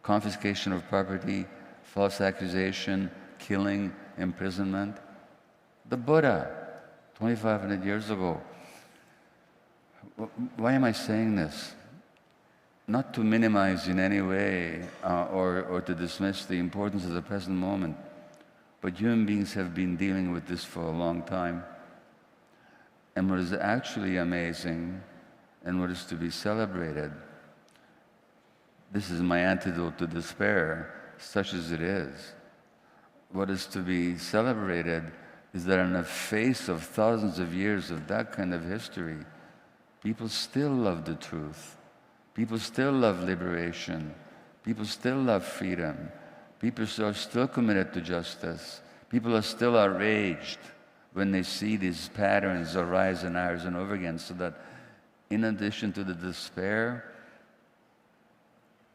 confiscation of property, false accusation, killing, imprisonment. The Buddha, 2,500 years ago. Why am I saying this? Not to minimize in any way or to dismiss the importance of the present moment, but human beings have been dealing with this for a long time. And what is actually amazing and what is to be celebrated, this is my antidote to despair, such as it is. What is to be celebrated is that in the face of thousands of years of that kind of history, People still love the truth. People still love liberation. People still love freedom. People are still committed to justice. People are still outraged when they see these patterns arise and ours and over again, so that in addition to the despair,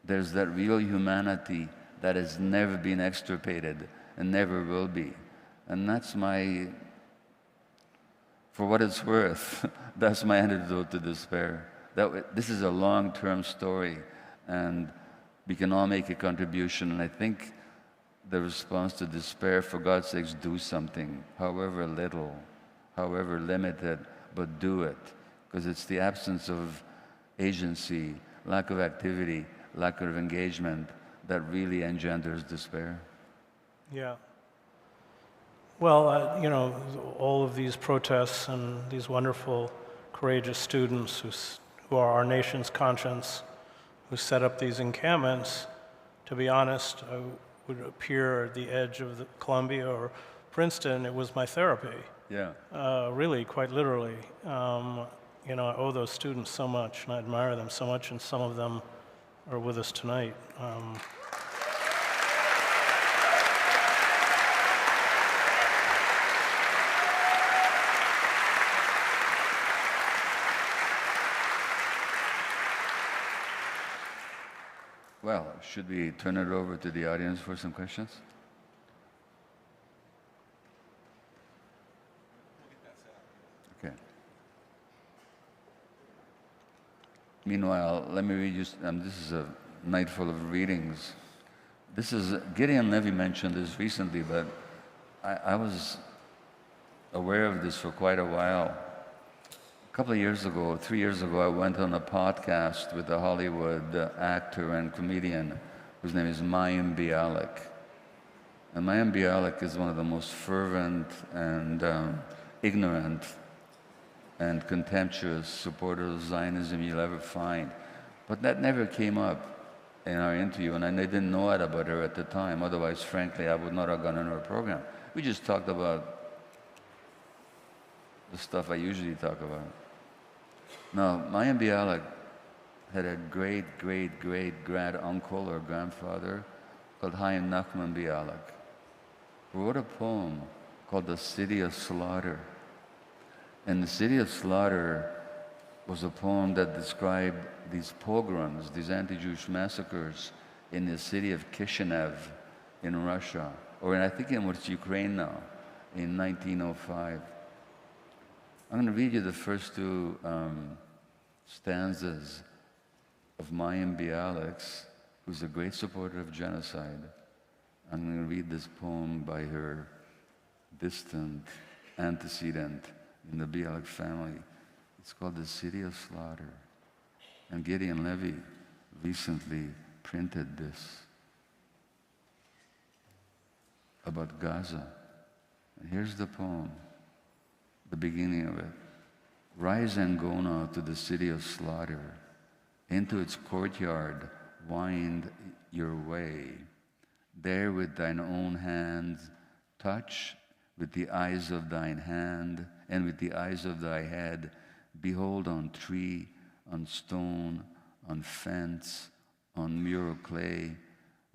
there's that real humanity that has never been extirpated and never will be. And that's my, for what it's worth, that's my antidote to despair. This is a long-term story, and we can all make a contribution. And I think the response to despair, for God's sakes, do something, however little, however limited, but do it. Because it's the absence of agency, lack of activity, lack of engagement that really engenders despair. Yeah. Well, all of these protests and these wonderful, courageous students who are our nation's conscience, who set up these encampments, to be honest, I would appear at the edge of Columbia or Princeton. It was my therapy. Yeah. Really, quite literally. I owe those students so much, and I admire them so much, and some of them are with us tonight. Well, should we turn it over to the audience for some questions? Okay. Meanwhile, let me read you, this is a night full of readings. This is, Gideon Levy mentioned this recently, but I was aware of this for quite a while. A couple of years ago, 3 years ago, I went on a podcast with a Hollywood actor and comedian whose name is Mayim Bialik. And Mayim Bialik is one of the most fervent and ignorant and contemptuous supporters of Zionism you'll ever find. But that never came up in our interview, and I didn't know it about her at the time. Otherwise, frankly, I would not have gone on her program. We just talked about the stuff I usually talk about. Now, Mayim Bialik had a great-great-great-grand-uncle or grandfather called Chaim Nachman Bialik, who wrote a poem called The City of Slaughter. And The City of Slaughter was a poem that described these pogroms, these anti-Jewish massacres in the city of Kishinev in Russia, or I think in what's Ukraine now, in 1905. I'm going to read you the first two stanzas of Mayim Bialik's, who's a great supporter of genocide. I'm going to read this poem by her distant antecedent in the Bialik family. It's called The City of Slaughter. And Gideon Levy recently printed this about Gaza. And here's the poem, the beginning of it. Rise and go now to the city of slaughter. Into its courtyard wind your way. There with thine own hands touch with the eyes of thine hand, and with the eyes of thy head, behold on tree, on stone, on fence, on mural clay,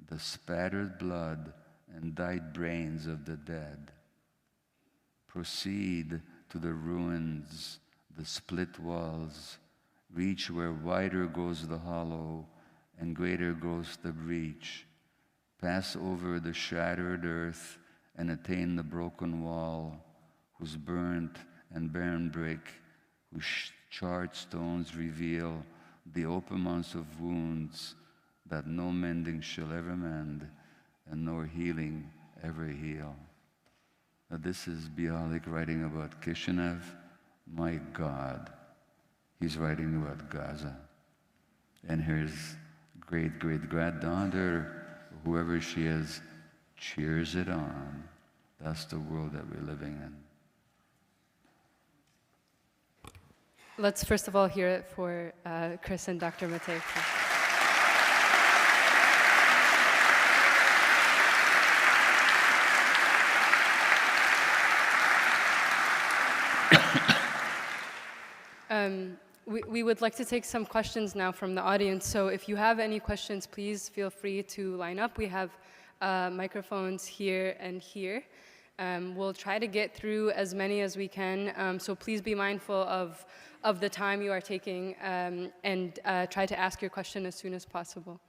the spattered blood and dyed brains of the dead. Proceed to the ruins, the split walls, reach where wider goes the hollow and greater grows the breach. Pass over the shattered earth and attain the broken wall, whose burnt and barren brick, whose charred stones reveal the open months of wounds that no mending shall ever mend, and nor healing ever heal. Now this is Bialik writing about Kishinev. My God, he's writing about Gaza. And his great-great-granddaughter, whoever she is, cheers it on. That's the world that we're living in. Let's first of all hear it for Chris and Dr. Maté. We would like to take some questions now from the audience. So if you have any questions, please feel free to line up. We have microphones here and here. We'll try to get through as many as we can. So please be mindful of the time you are taking and try to ask your question as soon as possible.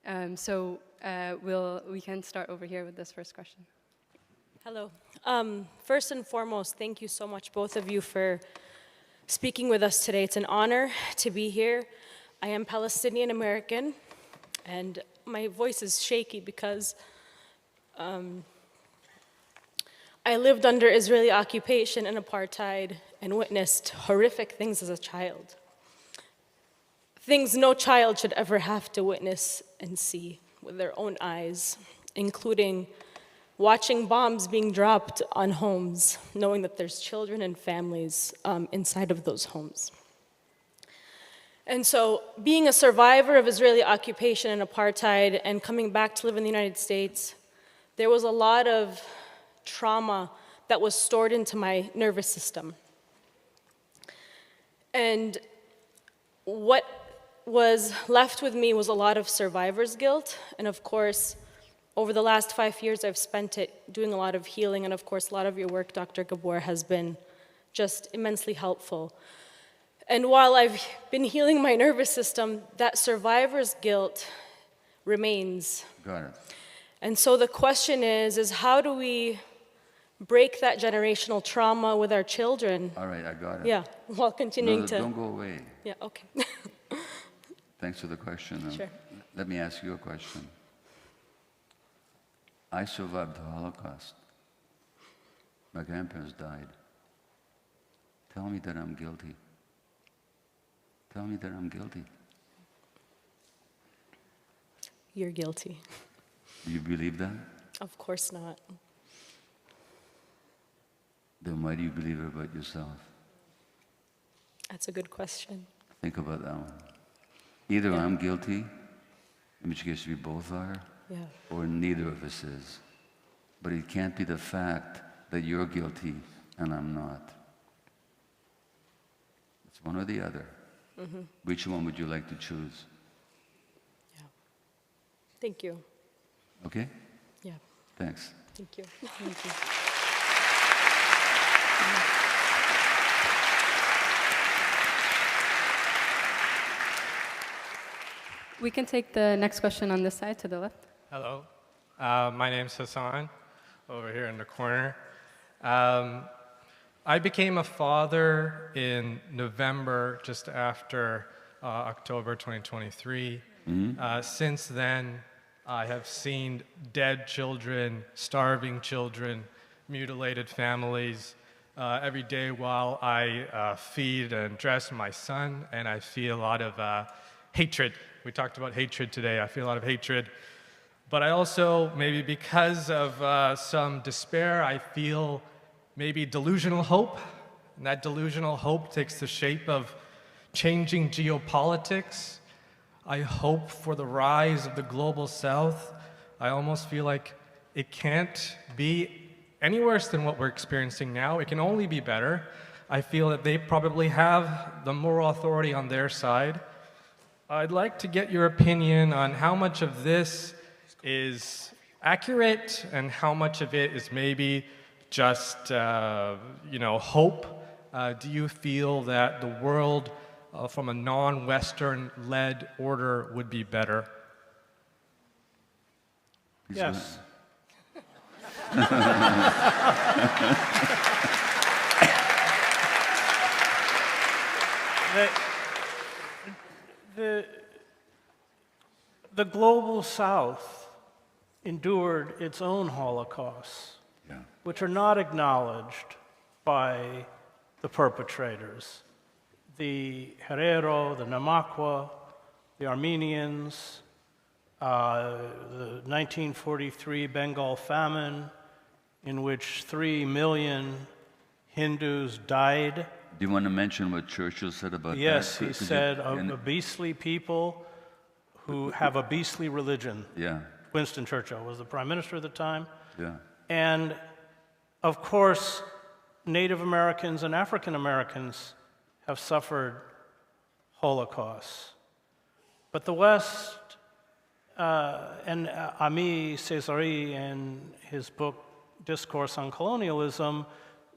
We can start over here with this first question. Hello. First and foremost, thank you so much, both of you, for speaking with us today. It's an honor to be here. I am Palestinian American, and my voice is shaky because I lived under Israeli occupation and apartheid and witnessed horrific things as a child. Things no child should ever have to witness and see with their own eyes, including watching bombs being dropped on homes, knowing that there's children and families inside of those homes. And so being a survivor of Israeli occupation and apartheid and coming back to live in the United States, there was a lot of trauma that was stored into my nervous system. And what was left with me was a lot of survivor's guilt, and of course, over the last 5 years, I've spent it doing a lot of healing, and of course, a lot of your work, Dr. Gabor, has been just immensely helpful. And while I've been healing my nervous system, that survivor's guilt remains. Got it. And so the question is how do we break that generational trauma with our children? All right, I got it. Yeah, while continuing No, to... don't go away. Yeah, okay. Thanks for the question. Sure. Let me ask you a question. I survived the Holocaust. My grandparents died. Tell me that I'm guilty. Tell me that I'm guilty. You're guilty. Do you believe that? Of course not. Then why do you believe it about yourself? That's a good question. Think about that one. Either I'm guilty, in which case we both are, or neither of us is. But it can't be the fact that you're guilty and I'm not. It's one or the other. Mm-hmm. Which one would you like to choose? Yeah. Thank you. Okay? Yeah. Thanks. Thank you. Thank you. We can take the next question on this side to the left. Hello, my name's Hassan, over here in the corner. I became a father in November, just after October 2023. Mm-hmm. Since then, I have seen dead children, starving children, mutilated families every day while I feed and dress my son, and I feel a lot of hatred. We talked about hatred today. I feel a lot of hatred. But I also, maybe because of some despair, I feel maybe delusional hope. And that delusional hope takes the shape of changing geopolitics. I hope for the rise of the global south. I almost feel like it can't be any worse than what we're experiencing now. It can only be better. I feel that they probably have the moral authority on their side. I'd like to get your opinion on how much of this is accurate and how much of it is maybe just, hope. Do you feel that the world from a non-Western-led order would be better? Yes. The global South endured its own Holocausts, which are not acknowledged by the perpetrators. The Herero, the Namakwa, the Armenians, the 1943 Bengal famine, in which 3 million Hindus died. Do you want to mention what Churchill said about that? Yes, he said, a beastly people who have a beastly religion. Yeah. Winston Churchill was the prime minister at the time. Yeah. And, of course, Native Americans and African Americans have suffered Holocausts. But the West, and Ami Cesari in his book Discourse on Colonialism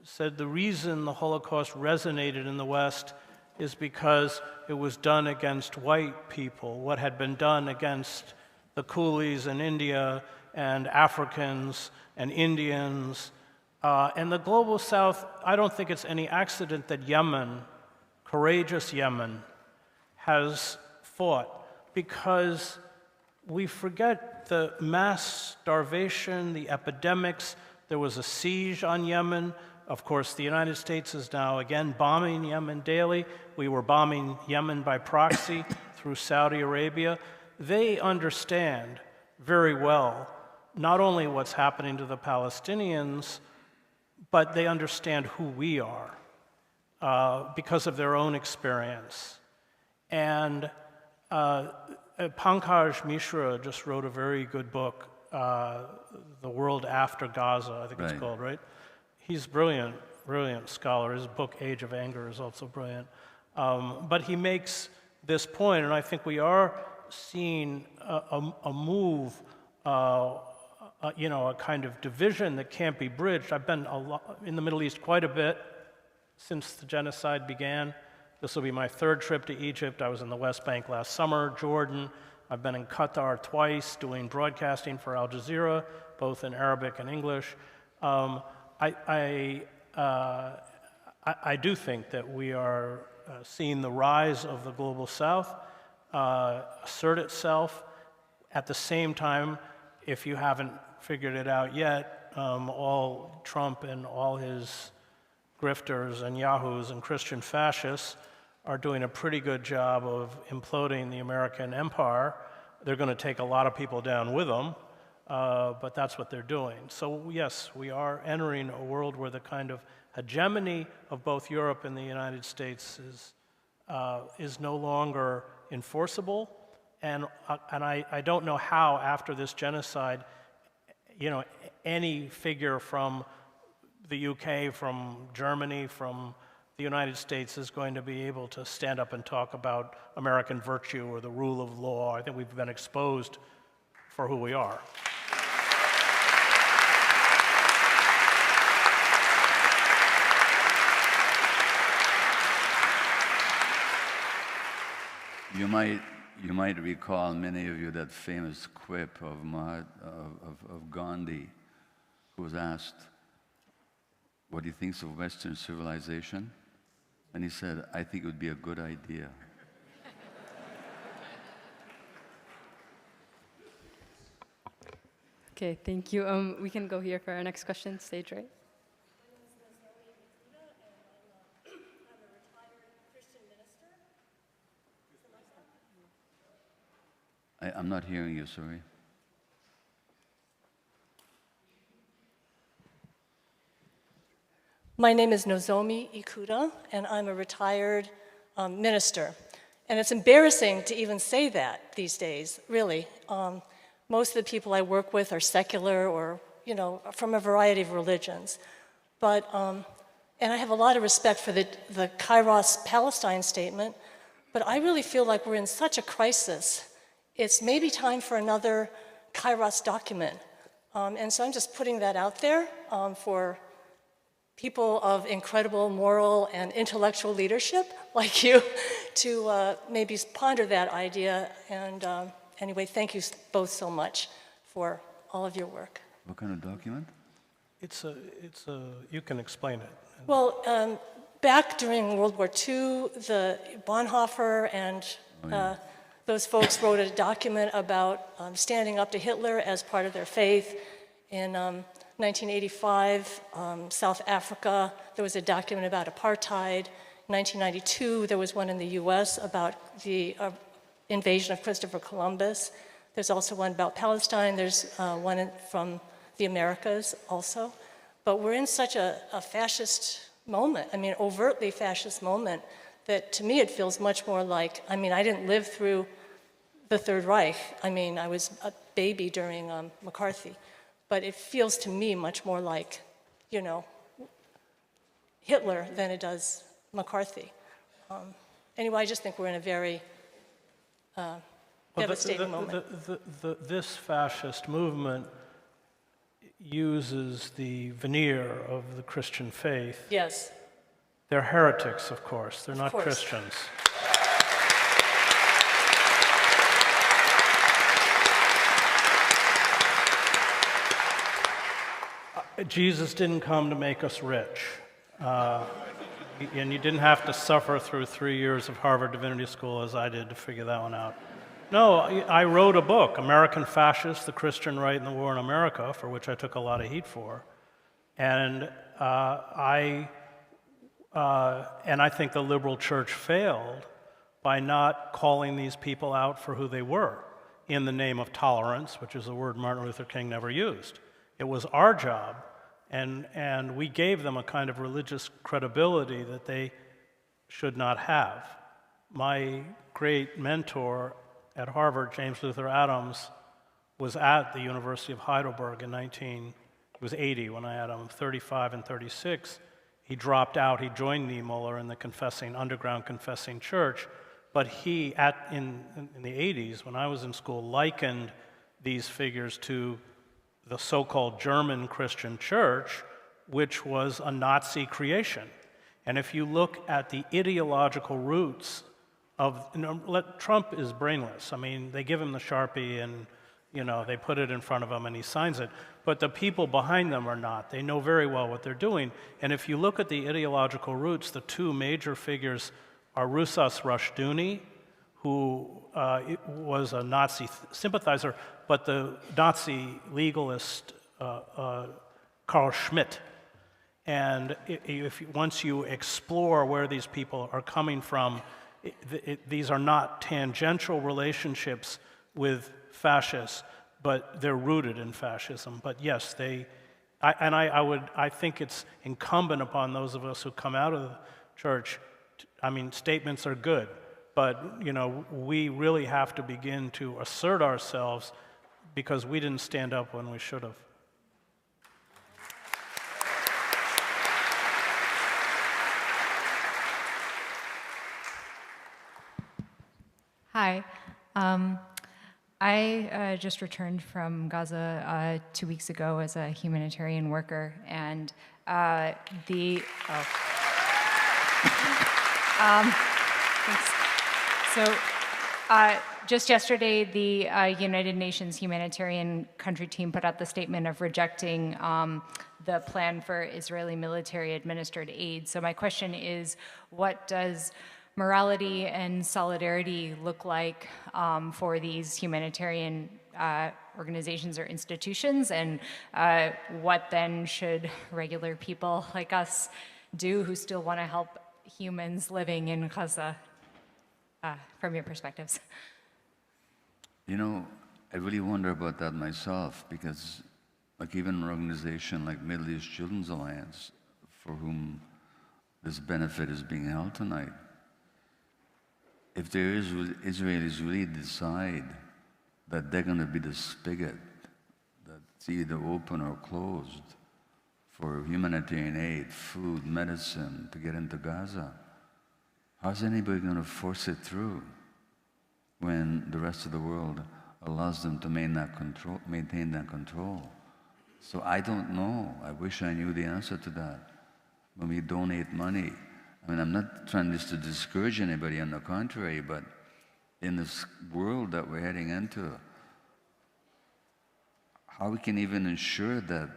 said the reason the Holocaust resonated in the West is because it was done against white people, what had been done against the coolies in India and Africans and Indians. And the Global South, I don't think it's any accident that Yemen, courageous Yemen, has fought, because we forget the mass starvation, the epidemics. There was a siege on Yemen. Of course, the United States is now again bombing Yemen daily. We were bombing Yemen by proxy through Saudi Arabia. They understand very well not only what's happening to the Palestinians, but they understand who we are because of their own experience. And Pankaj Mishra just wrote a very good book, The World After Gaza, I think it's called, right? He's brilliant, brilliant scholar. His book, Age of Anger, is also brilliant. But he makes this point, and I think we are seeing a move, a kind of division that can't be bridged. I've been in the Middle East quite a bit since the genocide began. This will be my third trip to Egypt. I was in the West Bank last summer, Jordan. I've been in Qatar twice doing broadcasting for Al Jazeera, both in Arabic and English. I do think that we are seeing the rise of the Global South assert itself. At the same time, if you haven't figured it out yet, all Trump and all his grifters and yahoos and Christian fascists are doing a pretty good job of imploding the American empire. They're going to take a lot of people down with them, but that's what they're doing. So yes, we are entering a world where the kind of hegemony of both Europe and the United States is no longer enforceable, and I don't know how after this genocide, any figure from the UK, from Germany, from the United States is going to be able to stand up and talk about American virtue or the rule of law. I think we've been exposed for who we are. You might recall, many of you, that famous quip of Gandhi, who was asked what he thinks of Western civilization, and he said, "I think it would be a good idea." Okay, thank you. We can go here for our next question, stage right. I'm not hearing you, sorry. My name is Nozomi Ikuda, and I'm a retired minister. And it's embarrassing to even say that these days, really. Most of the people I work with are secular or, from a variety of religions. But, and I have a lot of respect for the Kairos Palestine statement, but I really feel like we're in such a crisis. It's maybe time for another Kairos document. And so I'm just putting that out there for people of incredible moral and intellectual leadership like you to maybe ponder that idea. And anyway, thank you both so much for all of your work. What kind of document? You can explain it. Well, back during World War II, the Bonhoeffer and those folks wrote a document about standing up to Hitler as part of their faith. In 1985, South Africa, there was a document about apartheid. 1992, there was one in the US about the invasion of Christopher Columbus. There's also one about Palestine. There's one from the Americas also. But we're in such a fascist moment, overtly fascist moment, that to me it feels much more like, I didn't live through the Third Reich. I was a baby during McCarthy. But it feels to me much more like, Hitler than it does McCarthy. Anyway, I just think we're in a very devastating moment. This fascist movement uses the veneer of the Christian faith. Yes. They're heretics, of course. They're not course. Christians. Jesus didn't come to make us rich. And you didn't have to suffer through 3 years of Harvard Divinity School as I did to figure that one out. No, I wrote a book, American Fascists, The Christian Right and the War in America, for which I took a lot of heat for. And I think the liberal church failed by not calling these people out for who they were in the name of tolerance, which is a word Martin Luther King never used. It was our job, and we gave them a kind of religious credibility that they should not have. My great mentor at Harvard, James Luther Adams, was at the University of Heidelberg in 1980 when I had him, 35 and 36. He dropped out. He joined Niemöller in the underground confessing church. But he, in the 80s, when I was in school, likened these figures to the so-called German Christian church, which was a Nazi creation. And if you look at the ideological roots of, Trump is brainless. I mean, they give him the Sharpie and, they put it in front of him and he signs it. But the people behind them are not. They know very well what they're doing. And if you look at the ideological roots, the two major figures are Rusas Rushdoony, who was a Nazi sympathizer, but the Nazi legalist Carl Schmitt. And once you explore where these people are coming from, these are not tangential relationships with fascists, but they're rooted in fascism. But yes, I think it's incumbent upon those of us who come out of the church. Statements are good, but we really have to begin to assert ourselves because we didn't stand up when we should have. Hi. I just returned from Gaza 2 weeks ago as a humanitarian worker, and thanks. So just yesterday, the United Nations humanitarian country team put out the statement of rejecting the plan for Israeli military administered aid. So my question is, what does morality and solidarity look like for these humanitarian organizations or institutions, and what then should regular people like us do who still want to help humans living in Gaza, from your perspectives? I really wonder about that myself, because even an organization like Middle East Children's Alliance, for whom this benefit is being held tonight, if the Israelis really decide that they're going to be the spigot that's either open or closed for humanitarian aid, food, medicine to get into Gaza, how's anybody going to force it through when the rest of the world allows them to maintain that control? So I don't know. I wish I knew the answer to that. When we donate money, I'm not trying just to discourage anybody, on the contrary, but in this world that we're heading into, how we can even ensure that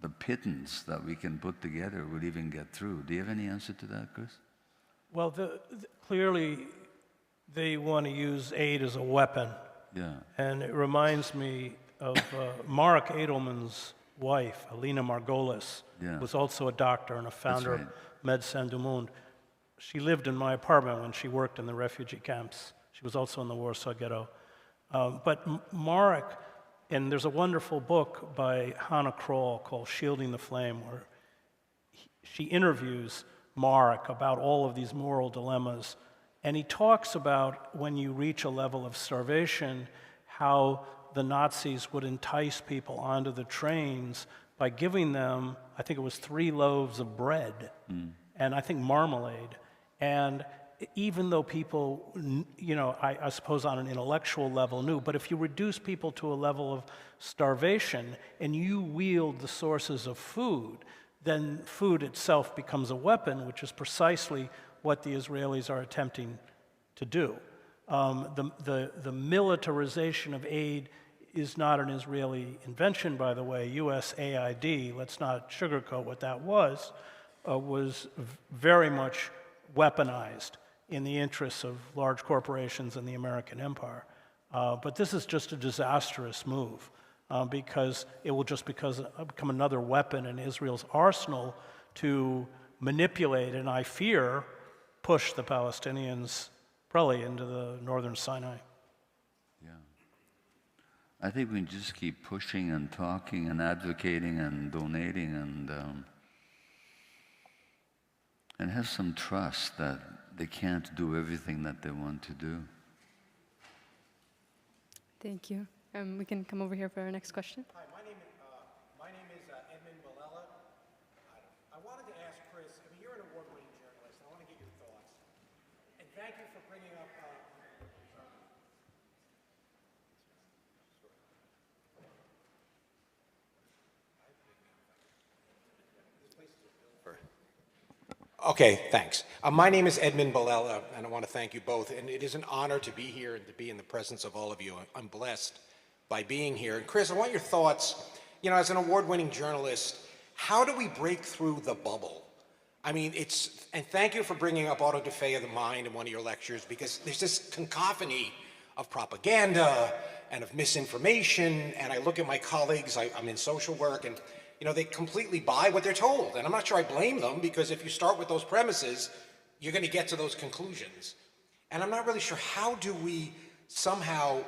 the pittance that we can put together will even get through? Do you have any answer to that, Chris? Well, clearly they want to use aid as a weapon. Yeah. And it reminds me of Mark Edelman's wife, Alina Margolis, Yeah. who was also a doctor and a founder That's right. of Médecins du Monde. She lived in my apartment when she worked in the refugee camps. She was also in the Warsaw Ghetto. But Mark, and there's a wonderful book by Hannah Kroll called Shielding the Flame, where she interviews Mark about all of these moral dilemmas. And he talks about when you reach a level of starvation, how the Nazis would entice people onto the trains by giving them, I think it was 3 loaves of bread, and I think marmalade. And even though people, I suppose on an intellectual level knew, but if you reduce people to a level of starvation and you wield the sources of food, then food itself becomes a weapon, which is precisely what the Israelis are attempting to do. The militarization of aid is not an Israeli invention, by the way. USAID, let's not sugarcoat what that was very much weaponized in the interests of large corporations and the American empire. But this is just a disastrous move because it will just become another weapon in Israel's arsenal to manipulate and, I fear, push the Palestinians probably into the northern Sinai. Yeah. I think we just keep pushing and talking and advocating and donating and have some trust that they can't do everything that they want to do. Thank you. We can come over here for our next question. Hi, my name is Edmund Malella. I wanted to ask Chris, you're an award-winning journalist. I want to get your thoughts. And thank you for bringing up... Okay, thanks. My name is Edmund Balella, and I want to thank you both. And it is an honor to be here and to be in the presence of all of you. I'm blessed by being here. And Chris, I want your thoughts. As an award-winning journalist, how do we break through the bubble? And thank you for bringing up auto-da-fe of the mind in one of your lectures, because there's this cacophony of propaganda and of misinformation. And I look at my colleagues, I'm in social work, and they completely buy what they're told. And I'm not sure I blame them, because if you start with those premises, you're going to get to those conclusions. And I'm not really sure, how do we somehow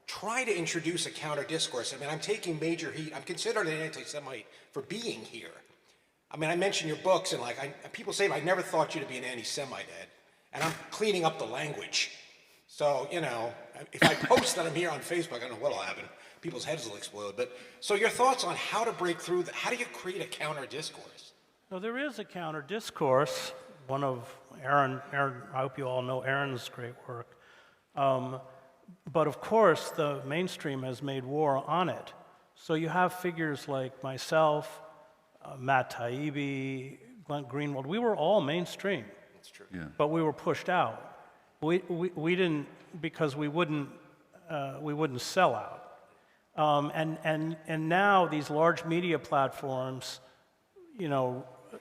try to introduce a counter discourse? I'm taking major heat. I'm considered an anti-Semite for being here. I mentioned your books, and people say, I never thought you to be an anti-Semite, Ed. And I'm cleaning up the language. So, if I post that I'm here on Facebook, I don't know what'll happen. People's heads will explode. But so your thoughts on how to break through, how do you create a counter discourse? Well, there is a counter discourse. One of Aaron, I hope you all know Aaron's great work. But of course, the mainstream has made war on it. So you have figures like myself, Maté, Glenn Greenwald. We were all mainstream. That's true. Yeah. But we were pushed out. We didn't, because we wouldn't sell out. And now these large media platforms,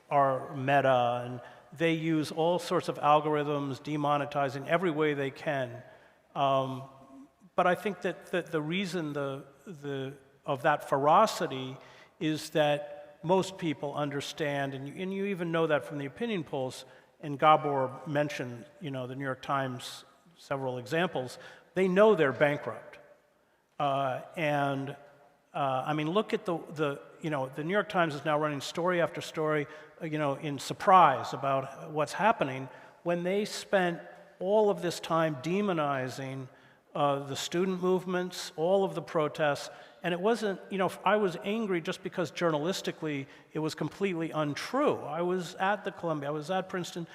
are Meta, and they use all sorts of algorithms, demonetizing every way they can. But I think that the reason of that ferocity is that most people understand, and you even know that from the opinion polls. And Gabor mentioned, the New York Times, several examples. They know they're bankrupt. Look at the New York Times is now running story after story, in surprise about what's happening, when they spent all of this time demonizing the student movements, all of the protests. And it wasn't, I was angry just because journalistically it was completely untrue. I was at the Columbia, I was at Princeton.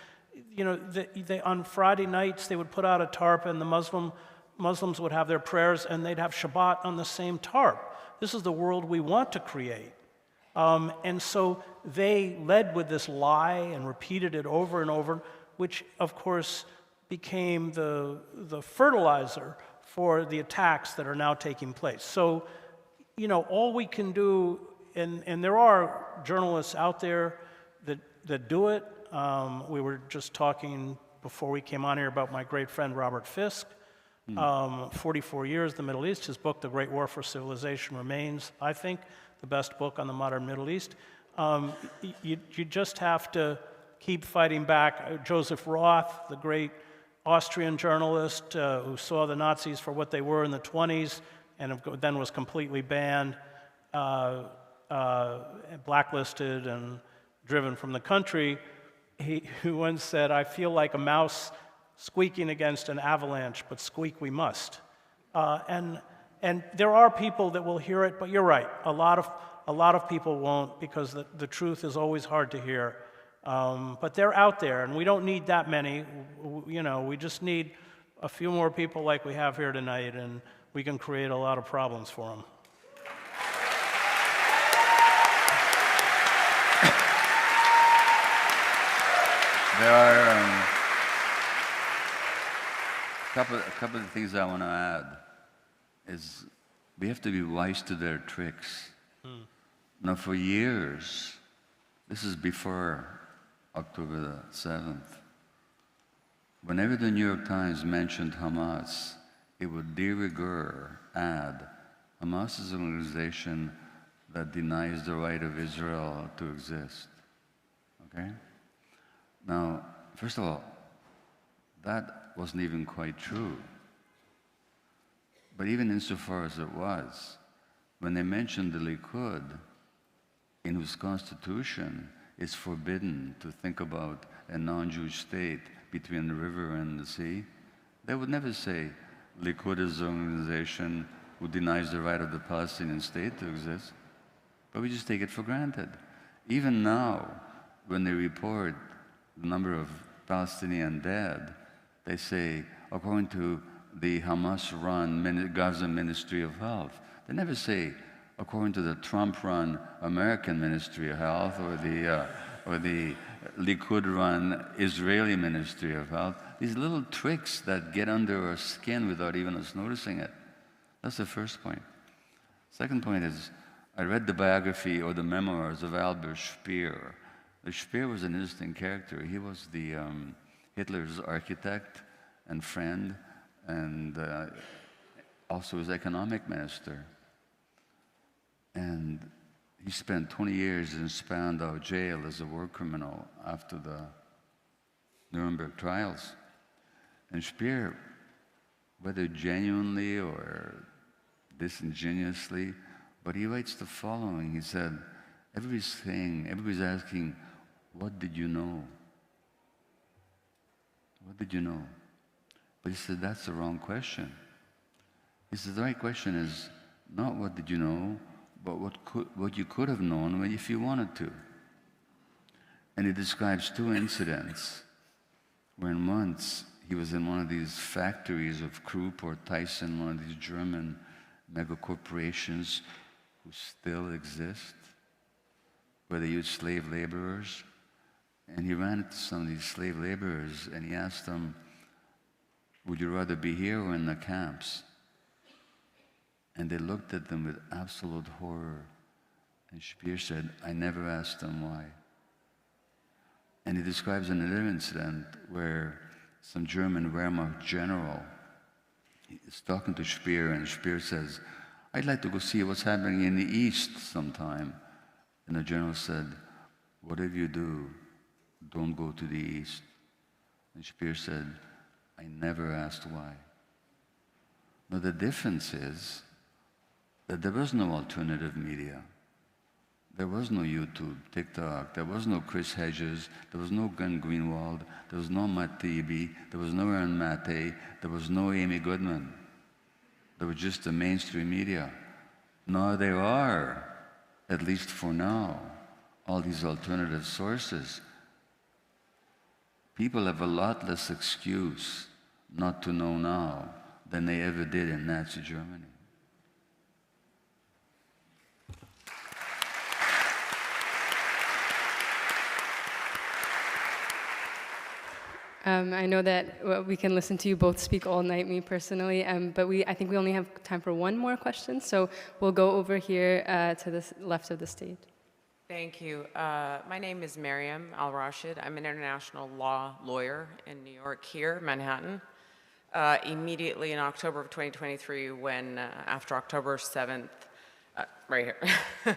They on Friday nights they would put out a tarp, and the Muslims would have their prayers, and they'd have Shabbat on the same tarp. This is the world we want to create. And so they led with this lie and repeated it over and over, which of course became the fertilizer for the attacks that are now taking place. So, all we can do, and there are journalists out there that do it. We were just talking before we came on here about my great friend Robert Fisk. 44 years, the Middle East. His book, The Great War for Civilization, remains, I think, the best book on the modern Middle East. You just have to keep fighting back. Joseph Roth, the great Austrian journalist who saw the Nazis for what they were in the 1920s and then was completely banned, blacklisted and driven from the country, who once said, "I feel like a mouse squeaking against an avalanche, but squeak we must." And there are people that will hear it, but you're right. A lot of people won't, because the truth is always hard to hear. But they're out there, and we don't need that many. You know, we just need a few more people like we have here tonight, and we can create a lot of problems for them. There are a couple of things I want to add. Is we have to be wise to their tricks. Now, for years, this is before October the 7th, whenever the New York Times mentioned Hamas, it would de rigueur add, Hamas is an organization that denies the right of Israel to exist. Okay? Now, first of all, that wasn't even quite true. But even insofar as it was, when they mentioned the Likud, in whose constitution it's forbidden to think about a non-Jewish state between the river and the sea, they would never say Likud is an organization who denies the right of the Palestinian state to exist. But we just take it for granted. Even now, when they report the number of Palestinian dead, they say, according to the Hamas-run Gaza Ministry of Health. They never say, according to the Trump-run American Ministry of Health or the Likud-run Israeli Ministry of Health. These little tricks that get under our skin without even us noticing it. That's the first point. Second point is, I read the biography or the memoirs of Albert Speer. Speer was an interesting character. He was the Hitler's architect and friend, and also his economic minister. And he spent 20 years in Spandau jail as a war criminal after the Nuremberg trials. And Speer, whether genuinely or disingenuously, but he writes the following. He said, everybody's asking, what did you know? What did you know? But he said, that's the wrong question. He said, the right question is not what did you know, but what you could have known if you wanted to. And he describes two incidents when once he was in one of these factories of Krupp or Thyssen, one of these German megacorporations who still exist, where they use slave laborers. And he ran into some of these slave laborers and he asked them, would you rather be here or in the camps? And they looked at them with absolute horror. And Speer said, I never asked them why. And he describes another incident where some German Wehrmacht general is talking to Speer, and Speer says, I'd like to go see what's happening in the East sometime. And the general said, whatever you do, don't go to the East. And Speer said, I never asked why. Now the difference is that there was no alternative media. There was no YouTube, TikTok, there was no Chris Hedges, there was no Glenn Greenwald, there was no Maté, there was no Aaron Mate, there was no Amy Goodman. There was just the mainstream media. Now there are, at least for now, all these alternative sources. People have a lot less excuse not to know now than they ever did in Nazi Germany. I know that we can listen to you both speak all night, me personally, but I think we only have time for one more question, so we'll go over here to the left of the stage. Thank you. My name is Mariam Al-Rashid. I'm an international law lawyer in New York here, Manhattan. Immediately in October of 2023, when after October 7th, right here.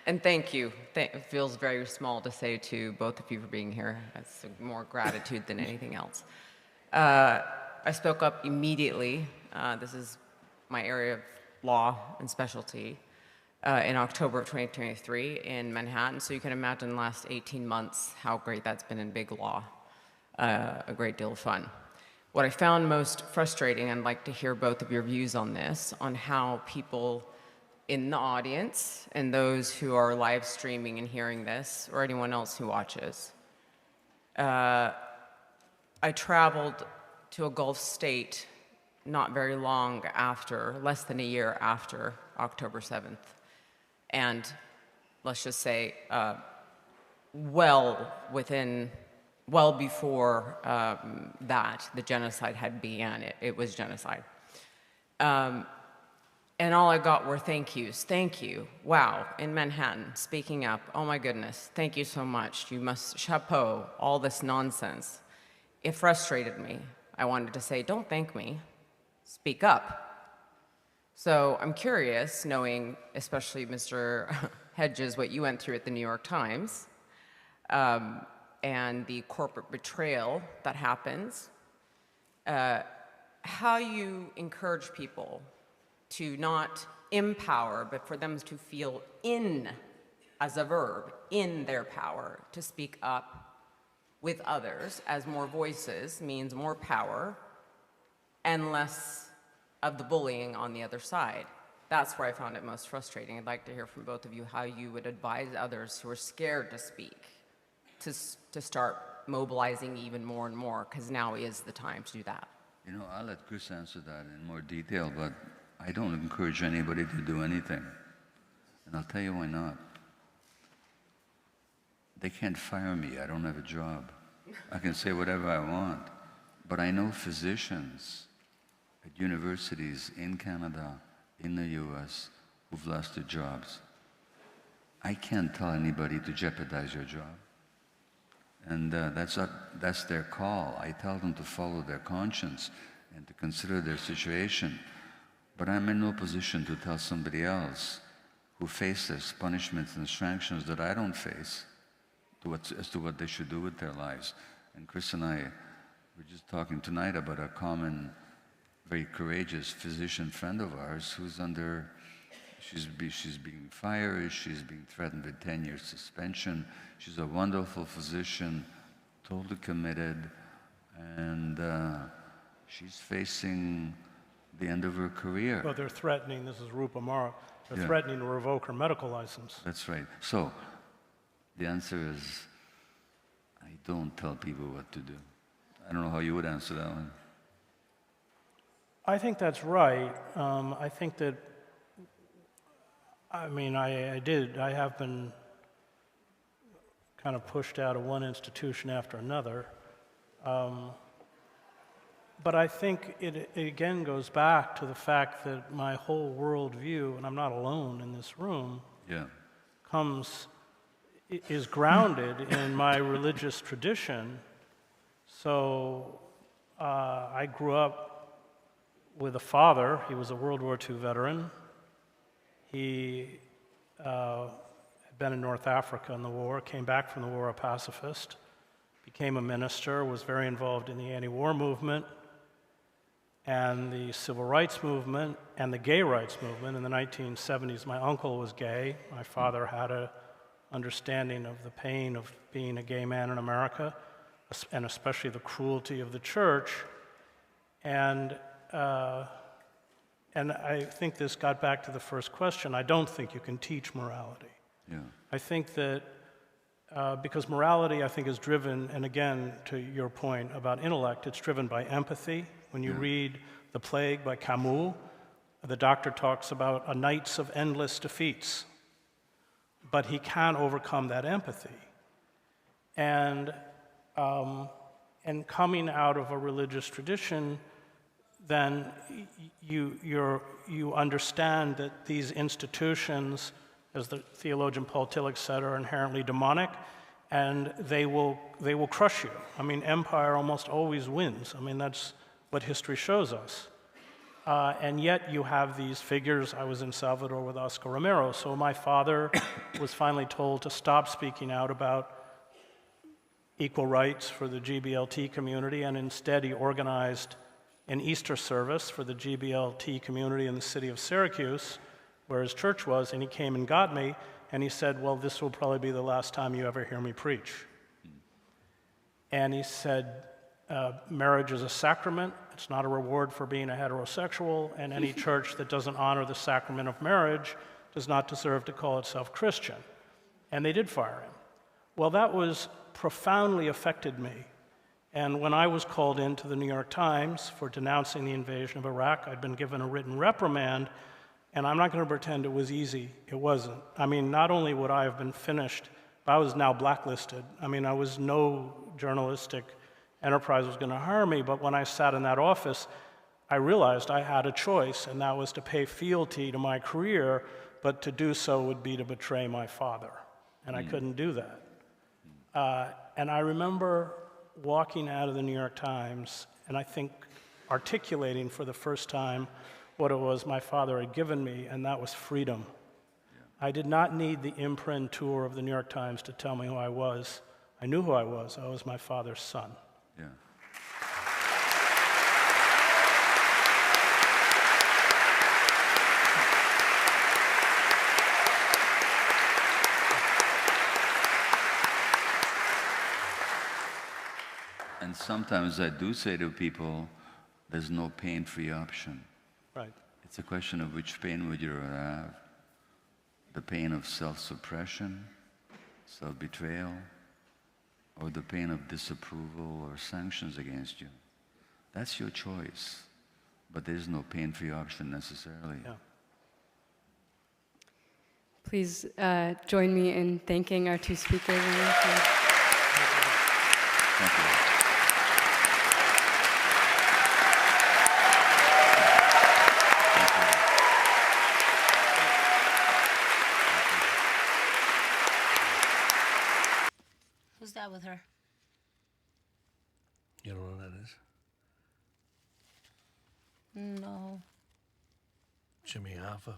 And thank you. It feels very small to say to both of you for being here. It's more gratitude than anything else. I spoke up immediately. This is my area of law and specialty. In October of 2023 in Manhattan. So you can imagine the last 18 months how great that's been in big law. A great deal of fun. What I found most frustrating, and I'd like to hear both of your views on this, on how people in the audience and those who are live streaming and hearing this, or anyone else who watches, I traveled to a Gulf state not very long after, less than a year after October 7th. And let's just say, well before that, the genocide had began. It was genocide. And all I got were thank yous. Thank you. Wow. In Manhattan, speaking up. Oh my goodness. Thank you so much. You must chapeau all this nonsense. It frustrated me. I wanted to say, don't thank me. Speak up. So I'm curious, knowing, especially Mr. Hedges, what you went through at the New York Times, and the corporate betrayal that happens, how you encourage people to not empower, but for them to feel in, as a verb, in their power, to speak up with others, as more voices means more power and less of the bullying on the other side. That's where I found it most frustrating. I'd like to hear from both of you how you would advise others who are scared to speak to start mobilizing even more and more, because now is the time to do that. You know, I'll let Chris answer that in more detail, but I don't encourage anybody to do anything. And I'll tell you why not. They can't fire me. I don't have a job. I can say whatever I want. But I know physicians at universities in Canada, in the US, who've lost their jobs. I can't tell anybody to jeopardize your job. And that's their call. I tell them to follow their conscience and to consider their situation. But I'm in no position to tell somebody else who faces punishments and sanctions that I don't face as to what they should do with their lives. And Chris and I were just talking tonight about a common, very courageous physician friend of ours who's under, she's being fired, she's being threatened with 10-year suspension. She's a wonderful physician, totally committed, and she's facing the end of her career. Well, they're threatening, this is Rupa Mara, they're threatening to revoke her medical license. That's right. So the answer is, I don't tell people what to do. I don't know how you would answer that one. I think that's right. I think that, I mean, I have been kind of pushed out of one institution after another. But I think it again goes back to the fact that my whole worldview, and I'm not alone in this room, is grounded in my religious tradition. So I grew up with a father. He was a World War II veteran. He had been in North Africa in the war, came back from the war a pacifist, became a minister, was very involved in the anti-war movement and the civil rights movement and the gay rights movement in the 1970s. My uncle was gay. My father had an understanding of the pain of being a gay man in America, and especially the cruelty of the church. And I think this got back to the first question. I don't think you can teach morality. I think that because morality, I think, is driven, and again, to your point about intellect, it's driven by empathy. When you read The Plague by Camus, the doctor talks about a nights of endless defeats, but he can't overcome that empathy. And coming out of a religious tradition, then you understand that these institutions, as the theologian Paul Tillich said, are inherently demonic, and they will crush you. I mean, empire almost always wins. I mean, that's what history shows us. And yet you have these figures. I was in Salvador with Oscar Romero, so my father was finally told to stop speaking out about equal rights for the GBLT community, and instead he organized an Easter service for the GBLT community in the city of Syracuse, where his church was, and he came and got me, and he said, well, this will probably be the last time you ever hear me preach. And he said, marriage is a sacrament. It's not a reward for being a heterosexual, and any church that doesn't honor the sacrament of marriage does not deserve to call itself Christian. And they did fire him. Well, that was profoundly affected me. And when I was called into the New York Times for denouncing the invasion of Iraq, I'd been given a written reprimand, and I'm not going to pretend it was easy. It wasn't. I mean, not only would I have been finished, but I was now blacklisted. I mean, I was no journalistic enterprise was going to hire me, but when I sat in that office, I realized I had a choice, and that was to pay fealty to my career, but to do so would be to betray my father, and I couldn't do that. And I remember walking out of the New York Times, and I think articulating for the first time what it was my father had given me, and that was freedom. I did not need the imprimatur of the New York Times to tell me who I was. I knew who I was. I was my father's son. Yeah. And sometimes I do say to people, there's no pain-free option. Right. It's a question of which pain would you rather have. The pain of self-suppression, self-betrayal, or the pain of disapproval or sanctions against you. That's your choice, but there's no pain-free option necessarily. Yeah. Please join me in thanking our two speakers. Thank you. Who's that with her? You don't know who that is? No. Jimmy Hoffa.